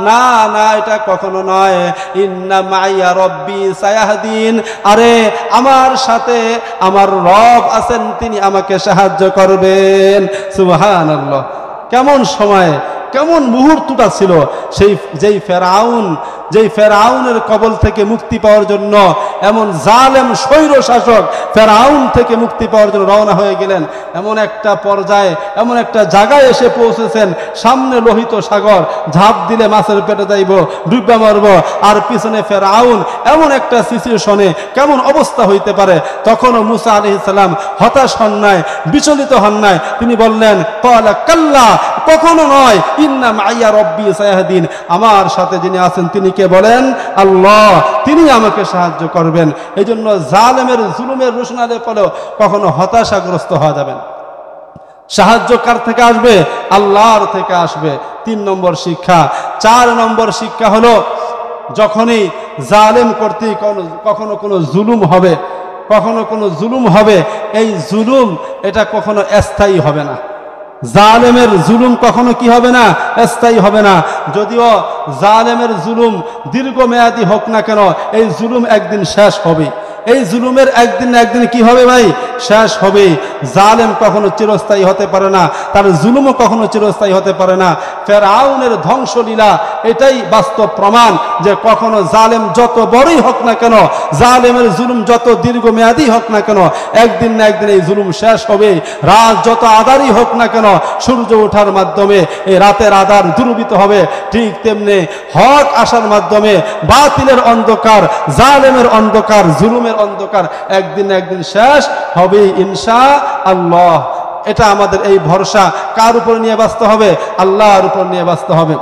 না না, এটা কখনো নয়, ইন্না মাইয়া রব্বি সায়াহদিন, আরে আমার সাথে আমার রব আছেন, তিনি আমাকে সাহায্য করবেন। সুবহানাল্লাহ। কেমন সময়, কেমন মুহূর্তটা ছিল সেই যেই ফেরাউনের কবল থেকে মুক্তি পাওয়ার জন্য, এমন জালেম স্বৈর শাসক ফেরাউন থেকে মুক্তি পাওয়ার জন্য রওনা হয়ে গেলেন। এমন একটা পর্যায়ে, এমন একটা জায়গায় এসে পৌঁছেছেন, সামনে লোহিত সাগর, ঝাঁপ দিলে মাছের পেটে যাইব, ডুববা মারব, আর পিছনে ফেরাউন। এমন একটা সিচুয়েশনে কেমন অবস্থা হইতে পারে? তখনও মূসা আলাইহিস সালাম হতাশ হন নাই, বিচলিত হন নাই। তিনি বললেন, ক্বালা কাল্লা, কখনো নয়, ইন্না মাইয়া রব্বি সায়াহদিন, আমার সাথে যিনি আছেন তিনি কে বলেন? আল্লাহ, তিনি আমাকে সাহায্য করবেন। এই জন্য জালেমের জুলুমের রোশনালে পড়েও কখনো হতাশাগ্রস্ত হওয়া যাবে না। সাহায্য কার থেকে আসবে? আল্লাহর থেকে আসবে। 3 নম্বর শিক্ষা। 4 নম্বর শিক্ষা হলো, যখনই জালেম কর্তৃক কখনো কোনো জুলুম হবে, কখনো কোনো জুলুম হবে, এই জুলুম এটা কখনো স্থায়ী হবে না। জালেমের জুলুম কখনো কি হবে না? স্থায়ী হবে না। যদিও জালেমের জুলুম দীর্ঘমেয়াদী হোক না কেন, এই জুলুম একদিন শেষ হবে। এই জুলুমের একদিন না একদিন কি হবে ভাই? শেষ হবে। জালেম কখনো চিরস্থায়ী হতে পারে না, তার জুলুমও কখনো চিরস্থায়ী হতে পারে না। ফেরাউনের ধ্বংসলীলা এটাই বাস্তব প্রমাণ যে কখনো জালেম যত বড়ই হোক না কেন, জালেমের জুলুম যত দীর্ঘমেয়াদী হোক না কেন, একদিন না একদিন এই জুলুম শেষ হবে। রাত যত আধারই হোক না কেন, সূর্য ওঠার মাধ্যমে এই রাতের আধার দূরীভূত হবে। ঠিক তেমনি হক আসার মাধ্যমে বাতিলের অন্ধকার, জালেমের অন্ধকার, জুলুমের অন্ধকার একদিন না একদিন শেষ হবে ইনশাআল্লাহ। এটা আমাদের এই ভরসা কার উপর নিয়ে বাঁচতে হবে? আল্লাহর উপর নিয়ে বাঁচতে হবে।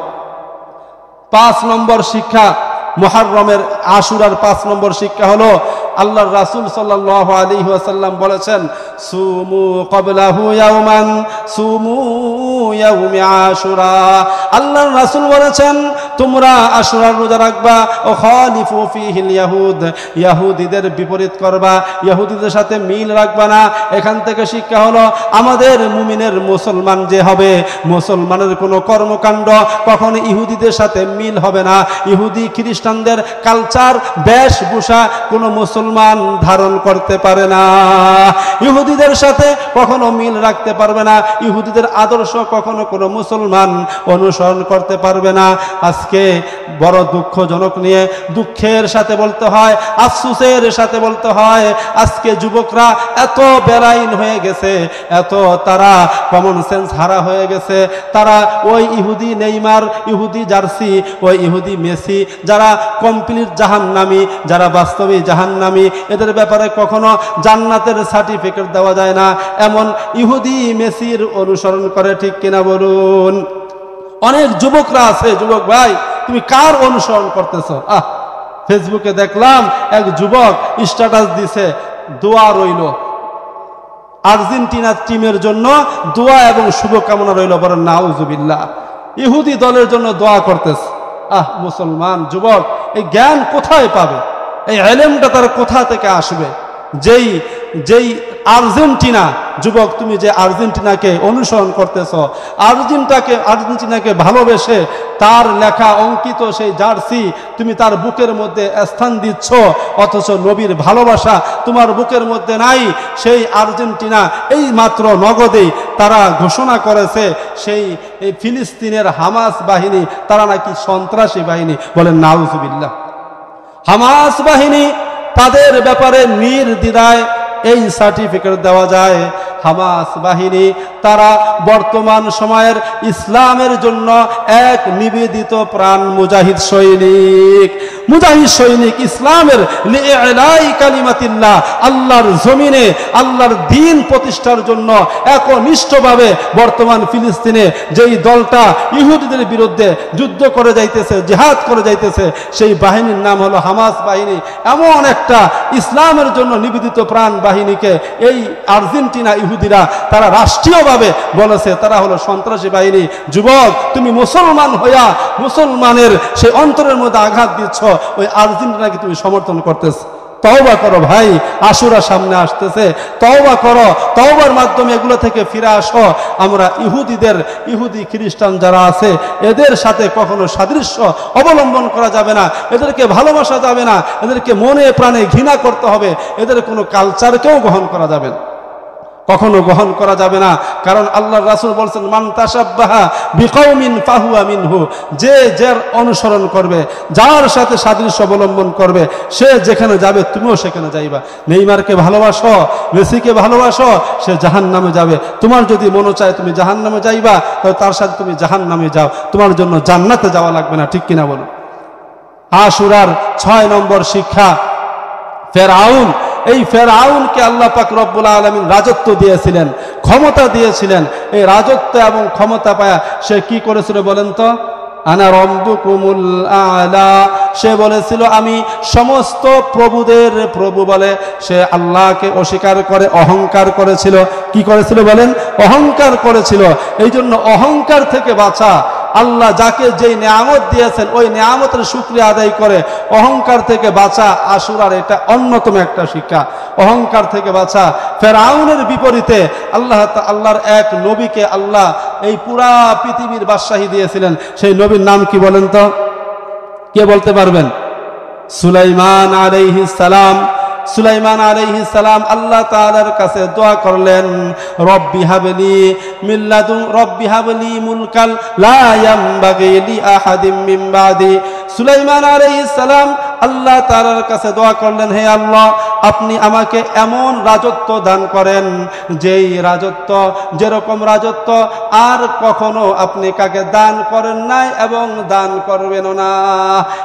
5 নম্বর শিক্ষা, মুহররমের আশুরার 5 নম্বর শিক্ষা হলো, আল্লাহর রাসূল সাল্লাল্লাহু আলাইহি ওয়াসাল্লাম বলেছেন, সুমু ক্বাবলাহু ইয়াওমান সুমু ইয়াউমি আশুরা। আল্লাহর রাসূল বলেছেন, তোমরা আশুরার রোজা রাখবা, ও খালিফু ফিহিল ইয়াহুদ, ইহুদিদের বিপরীত করবা, ইহুদিদের সাথে মিল রাখবা না। এখান থেকে শিক্ষা হলো, আমাদের মুমিনের মুসলমান যে হবে, মুসলমানের কোনো কর্মকাণ্ড কখনো ইহুদিদের সাথে মিল হবে না। ইহুদি খ্রিস্টানদের কালচার, বেশভূষা কোনো মুসলমান ধারণ করতে পারে না। ইহুদিদের সাথে কখনো মিল রাখতে পারবে না। ইহুদিদের আদর্শ কখনো কোনো মুসলমান অনুসরণ করতে পারবে না। আজকে বড় দুঃখজনক নিয়ে দুঃখের সাথে বলতে হয়, আফসোসের সাথে বলতে হয়, আজকে যুবকরা এত বেলাইন হয়ে গেছে, এত তারা কমন সেন্স হারা হয়ে গেছে। তারা ওই ইহুদি নেইমার, ইহুদি জার্সি, ওই ইহুদি মেসি, যারা কমপ্লিট জাহান্নামী, যারা বাস্তবিক জাহান্নামী, এদের ব্যাপারে কখনো জান্নাতের সার্টিফিকেট দেওয়া যায় না, এমন ইহুদি মেসির অনুসরণ করে। ঠিক কিনা বলুন? অনেক যুবকরা আছে। যুবক ভাই, তুমি কার অনুসরণ করতেছো? ফেসবুকে দেখলাম এক যুবক স্ট্যাটাস দিছে, দোয়া রইল, আর্জেন্টিনা টিমের জন্য দোয়া এবং শুভকামনা রইল। বলেন নাউজুবিল্লাহ। ইহুদি দলের জন্য দোয়া করতেছে। মুসলমান যুবক এই জ্ঞান কোথায় পাবে? এই ইলমটা তার কোথা থেকে আসবে? যেই আর্জেন্টিনা যুবক, তুমি যে আর্জেন্টিনাকে অনুসরণ করতেছ, আর্জেন্টিনাকে ভালোবেসে তার লেখা অঙ্কিত সেই জার্সি তুমি তার বুকের মধ্যে স্থান দিচ্ছ, অথচ নবীর ভালোবাসা তোমার বুকের মধ্যে নাই। সেই আর্জেন্টিনা এই মাত্র নগদেই তারা ঘোষণা করেছে সেই ফিলিস্তিনের হামাস বাহিনী তারা নাকি সন্ত্রাসী বাহিনী। বলেন নাউজুবিল্লাহ। হামাস বাহিনী, তাদের ব্যাপারে নির্দ্বিধায় এই সার্টিফিকেট দেওয়া যায়। হামাস বাহিনী তারা বর্তমান সময়ের ইসলামের জন্য এক নিবেদিত প্রাণ মুজাহিদ সৈনিক, ইসলামের লিইলাই কালিমাতিল্লাহ, আল্লাহর জমিনে আল্লাহর দ্বীন প্রতিষ্ঠার জন্য একনিষ্ঠভাবে বর্তমান ফিলিস্তিনে যেই দলটা ইহুদিদের বিরুদ্ধে যুদ্ধ করে যাইতেছে, জিহাদ করে যাইতেছে, সেই বাহিনীর নাম হলো হামাস বাহিনী। এমন একটা ইসলামের জন্য নিবেদিত প্রাণ বাহিনীকে এই আর্জেন্টিনা ইহুদিরা তারা রাষ্ট্রীয়ভাবে বলেছে তারা হলো সন্ত্রাসী বাহিনী। যুবক, তুমি মুসলমান হইয়া মুসলমানের সেই অন্তরের মধ্যে আঘাত দিচ্ছ, ওই আর্জেন্টিনাকে তুমি সমর্থন করতেছ। তওবা করো ভাই, আশুরা সামনে আসতেছে, তওবা করো, তওবার মাধ্যমে এগুলো থেকে ফিরে আসো। আমরা ইহুদি খ্রিস্টান যারা আছে এদের সাথে কখনো সাদৃশ্য অবলম্বন করা যাবে না, এদেরকে ভালোবাসা যাবে না, এদেরকে মনে প্রাণে ঘৃণা করতে হবে, এদের কোনো কালচারকেও গ্রহণ করা যাবে না, কখনো গ্রহণ করা যাবে না। কারণ আল্লাহর রাসূল বলেছেন, মান তাশাব্বাহা বিকওমিন ফাহুয়া মিনহু, যে যার অনুসরণ করবে, যার সাথে সাদৃশ্য অবলম্বন করবে, সে যেখানে যাবে তুমিও সেখানে যাইবা। নেইমারকে ভালোবাসো, মেসিকে ভালোবাসো, সে জাহান্নামে যাবে। তোমার যদি মনে চায় তুমি জাহান্নামে যাইবা, তাহলে তার সাথে তুমি জাহান্নামে যাও, তোমার জন্য জান্নাতে যাওয়া লাগবে না। ঠিক কিনা বলো? আশুরার 6 নম্বর শিক্ষা, ফেরাউন, এই ফেরাউনকে আল্লাহ পাক রব্বুল আলামিন রাজত্ব দিয়েছিলেন, ক্ষমতা দিয়েছিলেন। এই রাজত্ব এবং ক্ষমতা পায়া সে কি করেছিল বলেন তো? আনা রব্বুকুমুল আলা, সে বলেছিল আমি সমস্ত প্রভুদের প্রভু বলে সে আল্লাহকে অস্বীকার করে অহংকার করেছিল। কি করেছিল বলেন? অহংকার করেছিল। এই জন্য অহংকার থেকে বাঁচা, আল্লাহ যাকে যেই নেয়ামত দিয়েছেন ওই নেয়ামতের শুকরিয়া আদায় করে অহংকার থেকে বাঁচা, আশুরার এটা অন্যতম একটা শিক্ষা, অহংকার থেকে বাঁচা। ফেরাউনের বিপরীতে আল্লাহর এক নবীকে আল্লাহ এই পুরা পৃথিবীর বাদশাহী দিয়েছিলেন। সেই নবীর নাম কি বলেন তো? কে বলতে পারবেন? সুলাইমান আলাইহিস সালাম। সুলাইমান আলাইহিস সালাম আল্লাহ তাআলার কাছে দোয়া করলেন, রব্বি হাবলি মুলকাল লা ইয়ামবাগি লি আহাদিম মিন বাদি। সুলাইমান আলাইহিস সালাম আল্লাহ তাআলার কাছে দোয়া করলেন, হে আল্লাহ, আপনি আমাকে এমন রাজত্ব দান করেন যেই রাজত্ব, যেরকম রাজত্ব আর কখনো আপনি কাকে দান করেন নাই এবং দান করবেন না,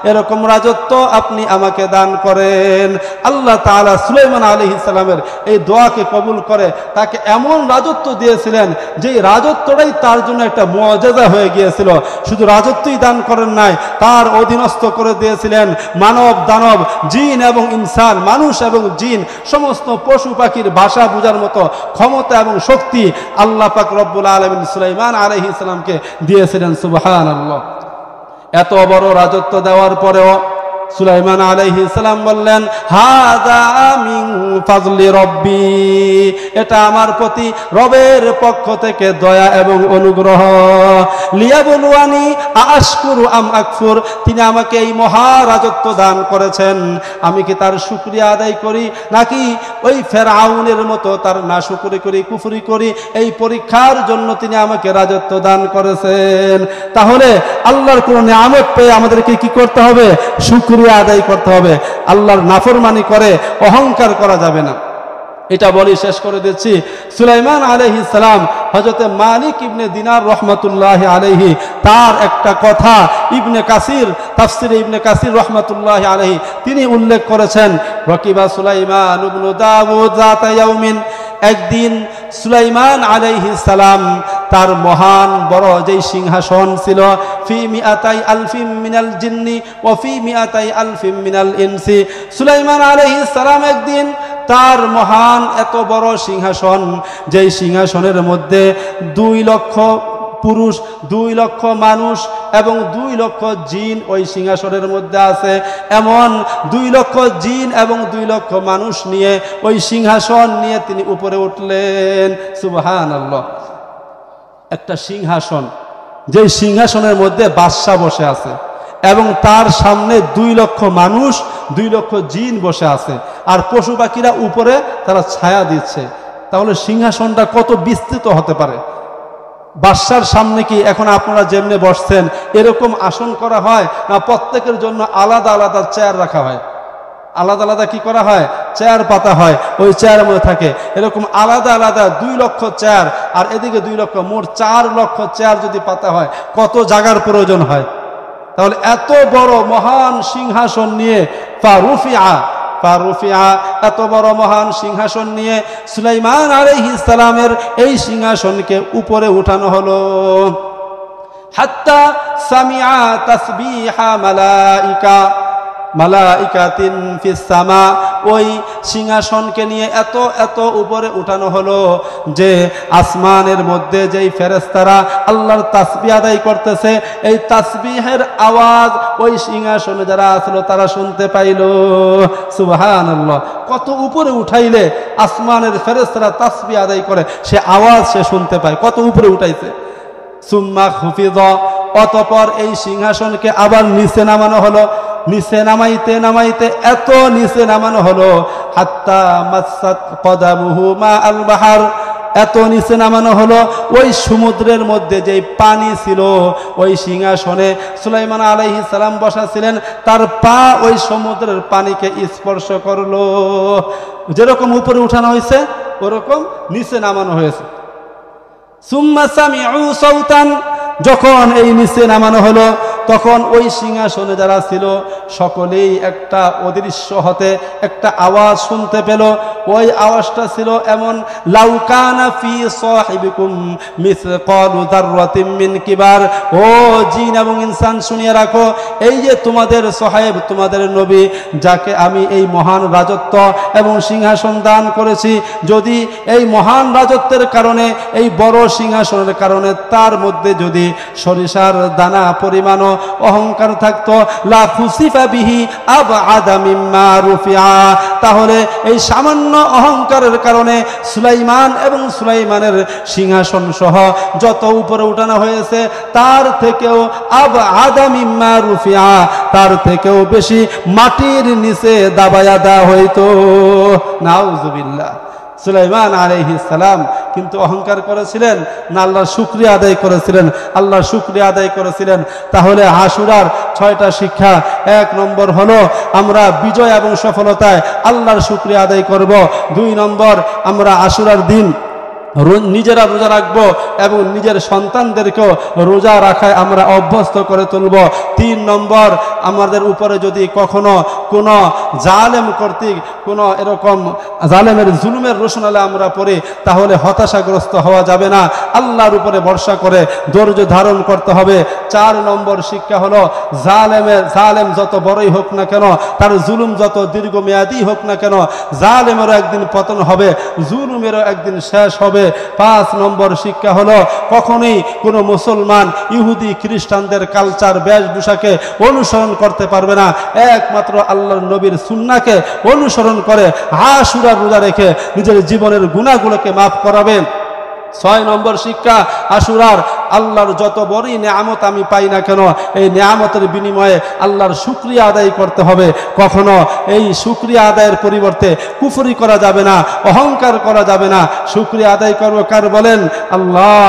এরকম রাজত্ব আপনি আমাকে দান করেন। আল্লাহ তাআলা সুলাইমান আলাইহিস সালামের এই দোয়াকে কবুল করে তাকে এমন রাজত্ব দিয়েছিলেন যেই রাজত্বটাই তার জন্য একটা মুআজিজা হয়ে গিয়েছিল। শুধু রাজত্বই দান করেন নাই, তার অধীনস্থ করে দিয়েছিলেন মানব দানব, জিন এবং ইনসান, মানুষ এবং জিন, সমস্ত পশু পাখির ভাষা বোঝার মতো ক্ষমতা এবং শক্তি আল্লাহ পাক রব্বুল আলামিন সুলাইমান আলাইহিস সালামকে দিয়েছিলেন। সুবহানাল্লাহ। এত বড় রাজত্ব দেওয়ার পরেও সুলাইমান আলাইহিস সালাম বললেন, হাযা মিন ফাজলি রব্বি, এটা আমার প্রতি রবের পক্ষ থেকে দয়া এবং অনুগ্রহ। লিয়াবলুয়ানি আশকুরু আম আকফুর, তিনি আমাকে এই মহা রাজত্ব দান করেছেন, আমি কি তার শুকরিয়া আদায় করি নাকি ওই ফেরাউনের মতো তার নাশুকরি করি, কুফরি করি? এই পরীক্ষার জন্য তিনি আমাকে রাজত্ব দান করেছেন। তাহলে আল্লাহর কোন নিয়ামত পেয়ে আমাদেরকে কি করতে হবে? শুকরিয়া আদায় করতে হবে। আল্লাহর নাফরমানি করে অহংকার করা যাবে না। এটা বলি শেষ করে দিচ্ছি। সুলাইমান আলাইহিস সালাম হযরত মালিক ইবনে দিনার রাহমাতুল্লাহি আলাইহি তার একটা কথা ইবনে কাসির, তাফসিরে ইবনে কাসির রাহমাতুল্লাহি আলাইহি তিনি উল্লেখ করেছেন, রাকিবা সুলাইমান ইবনে দাউদ যাতা ইয়াউমিন, একদিন সুলাইমান আলাইহিস সালাম তার মহান বড় যেই সিংহাসন ছিল, ফি মিআতাই আলফিম মিনাল জিন্নি ওয়া ফি মিআতাই আলফিম মিনাল ইনসি, সুলাইমান আলাইহিস সালাম একদিন তার মহান এত বড় সিংহাসন, যেই সিংহাসনের মধ্যে 2 লক্ষ পুরুষ, 2 লক্ষ মানুষ এবং 2 লক্ষ জিন ওই সিংহাসনের মধ্যে আছে। এমন 2 লক্ষ জিন এবং 2 লক্ষ মানুষ নিয়ে ওই সিংহাসন নিয়ে তিনি উপরে উঠলেন। সুবহানাল্লাহ। একটা সিংহাসন, যে সিংহাসনের মধ্যে বাদশা বসে আছে এবং তার সামনে 2 লক্ষ মানুষ, 2 লক্ষ জিন বসে আছে, আর পশু পাখিরা উপরে তারা ছায়া দিচ্ছে। তাহলে সিংহাসনটা কত বিস্তৃত হতে পারে। বাদশার সামনে কি এখন আপনারা যেমনে বসছেন এরকম আসন করা হয়, না প্রত্যেকের জন্য আলাদা আলাদা চেয়ার রাখা হয়? আলাদা আলাদা কি করা হয়? চেয়ার পাতা হয়, ওই চেয়ারের মধ্যে থাকে। এরকম আলাদা আলাদা 2 লক্ষ চেয়ার, আর এদিকে 2 লক্ষ, মোট 4 লক্ষ চেয়ার যদি পাতা হয় কত জায়গার প্রয়োজন হয়? তাহলে এত বড় মহান সিংহাসন নিয়ে ফারুফিয়া, এত বড় মহান সিংহাসন নিয়ে সুলাইমান আলাইহিস সালামের এই সিংহাসনকে উপরে উঠানো হলো। হাত্তা সামিআ তাসবিহা মালাইকাতিন ফিস সামা, ওই সিংহাসনকে নিয়ে এত এত উপরে উঠানো হলো যে আসমানের মধ্যে যেই ফেরেশতারা আল্লাহর তাসবিহ আদায় করতেছে, এই তাসবিহের আওয়াজ ওই সিংহাসনে যারা আসলো তারা শুনতে পাইল। সুবহানাল্লাহ। কত উপরে উঠাইলে আসমানের ফেরেশতারা তাসবিহ আদায় করে, সে আওয়াজ সে শুনতে পায়, কত উপরে উঠাইছে। সুম্মা খুফিদা, অতঃপর এই সিংহাসনকে আবার নিচে নামানো হলো। নিচে নামাইতে নামাইতে এত নিচে নামানো হলো, হাত্তা মাসাত কদামুহু মা আল বাহার, এত নিচে নামানো হলো ওই সমুদ্রের মধ্যে যেই পানি ছিল, ওই সিংহাসনে সুলাইমান আলাইহিস সালাম বসা ছিলেন, তার পা ওই সমুদ্রের পানিকে স্পর্শ করলো। যেরকম উপরে উঠানো হয়েছে ওরকম নিচে নামানো হয়েছে। সুম্মা সামিউ সাউতান, যখন এই নিচে নামানো হলো তখন ওই সিংহাসনে যারা ছিল সকলেই একটা অদৃশ্য হতে একটা আওয়াজ শুনতে পেল। ওই আওয়াজটা ছিল এমন, লাউ কানা ফি সাহিবিকুম মিসকালু যাররাতিন মিন কিবার। ও জিন এবং ইনসান শুনিয়ে রাখো, এই যে তোমাদের সাহেব, তোমাদের নবী, যাকে আমি এই মহান রাজত্ব এবং সিংহাসন দান করেছি, যদি এই মহান রাজত্বের কারণে, এই বড় সিংহাসনের কারণে তার মধ্যে যদি সরিষার দানা পরিমাণও অহংকার থাকতো, লা খুসিফা বিহি আবআদা মিম্মা রুফিআ, তাহলে এই সামান্য অহংকারের কারণে সুলাইমান এবং সুলাইমানের সিংহাসন সহ যত উপরে উঠানো হয়েছে তার থেকেও আবআদা মিম্মা রুফিআ, তার থেকেও বেশি মাটির নিচে দাবায়া দেওয়া হইতো। নাউজুবিল্লাহ। সুলাইমান আলাইহিস সালাম কিন্তু অহংকার করেছিলেন না আল্লাহর শুকরিয়া আদায় করেছিলেন? আল্লাহর শুকরিয়া আদায় করেছিলেন। তাহলে আশুরার 6টা শিক্ষা। 1 নম্বর হলো আমরা বিজয় এবং সফলতায় আল্লাহর শুকরিয়া আদায় করব। 2 নম্বর, আমরা আশুরার দিন নিজেরা রোজা রাখবো এবং নিজের সন্তানদেরকেও রোজা রাখায় আমরা অভ্যস্ত করে তুলব। 3 নম্বর, আমাদের উপরে যদি কখনো কোনো জালেম কর্তৃক কোনো এরকম জালেমের জুলুমের রোশনালে আমরা পড়ি, তাহলে হতাশাগ্রস্ত হওয়া যাবে না, আল্লাহর উপরে ভরসা করে ধৈর্য ধারণ করতে হবে। 4 নম্বর শিক্ষা হলো, জালেম যত বড়ই হোক না কেন, তার জুলুম যত দীর্ঘমেয়াদী হোক না কেন, জালেমেরও একদিন পতন হবে, জুলুমেরও একদিন শেষ হবে। 5 নম্বর শিক্ষা হলো, কখনোই কোনো মুসলমান ইহুদি খ্রিস্টানদের কালচার বেশভূষাকে অনুসরণ করতে পারবে না, একমাত্র আল্লাহর নবীর সুন্নাহকে অনুসরণ করে আশুরার রোজা রেখে নিজের জীবনের গুনাহগুলোকে মাফ করাবে। 6 নম্বর শিক্ষা আশুরার, আল্লাহর যত বড়ই নেয়ামত আমি পাই না কেন, এই নেয়ামতের বিনিময়ে আল্লাহর শুকরিয়া আদায় করতে হবে। কখনো এই শুকরিয়া আদায়ের পরিবর্তে কুফরি করা যাবে না, অহংকার করা যাবে না। শুকরিয়া আদায় করবো কার বলেন? আল্লাহ।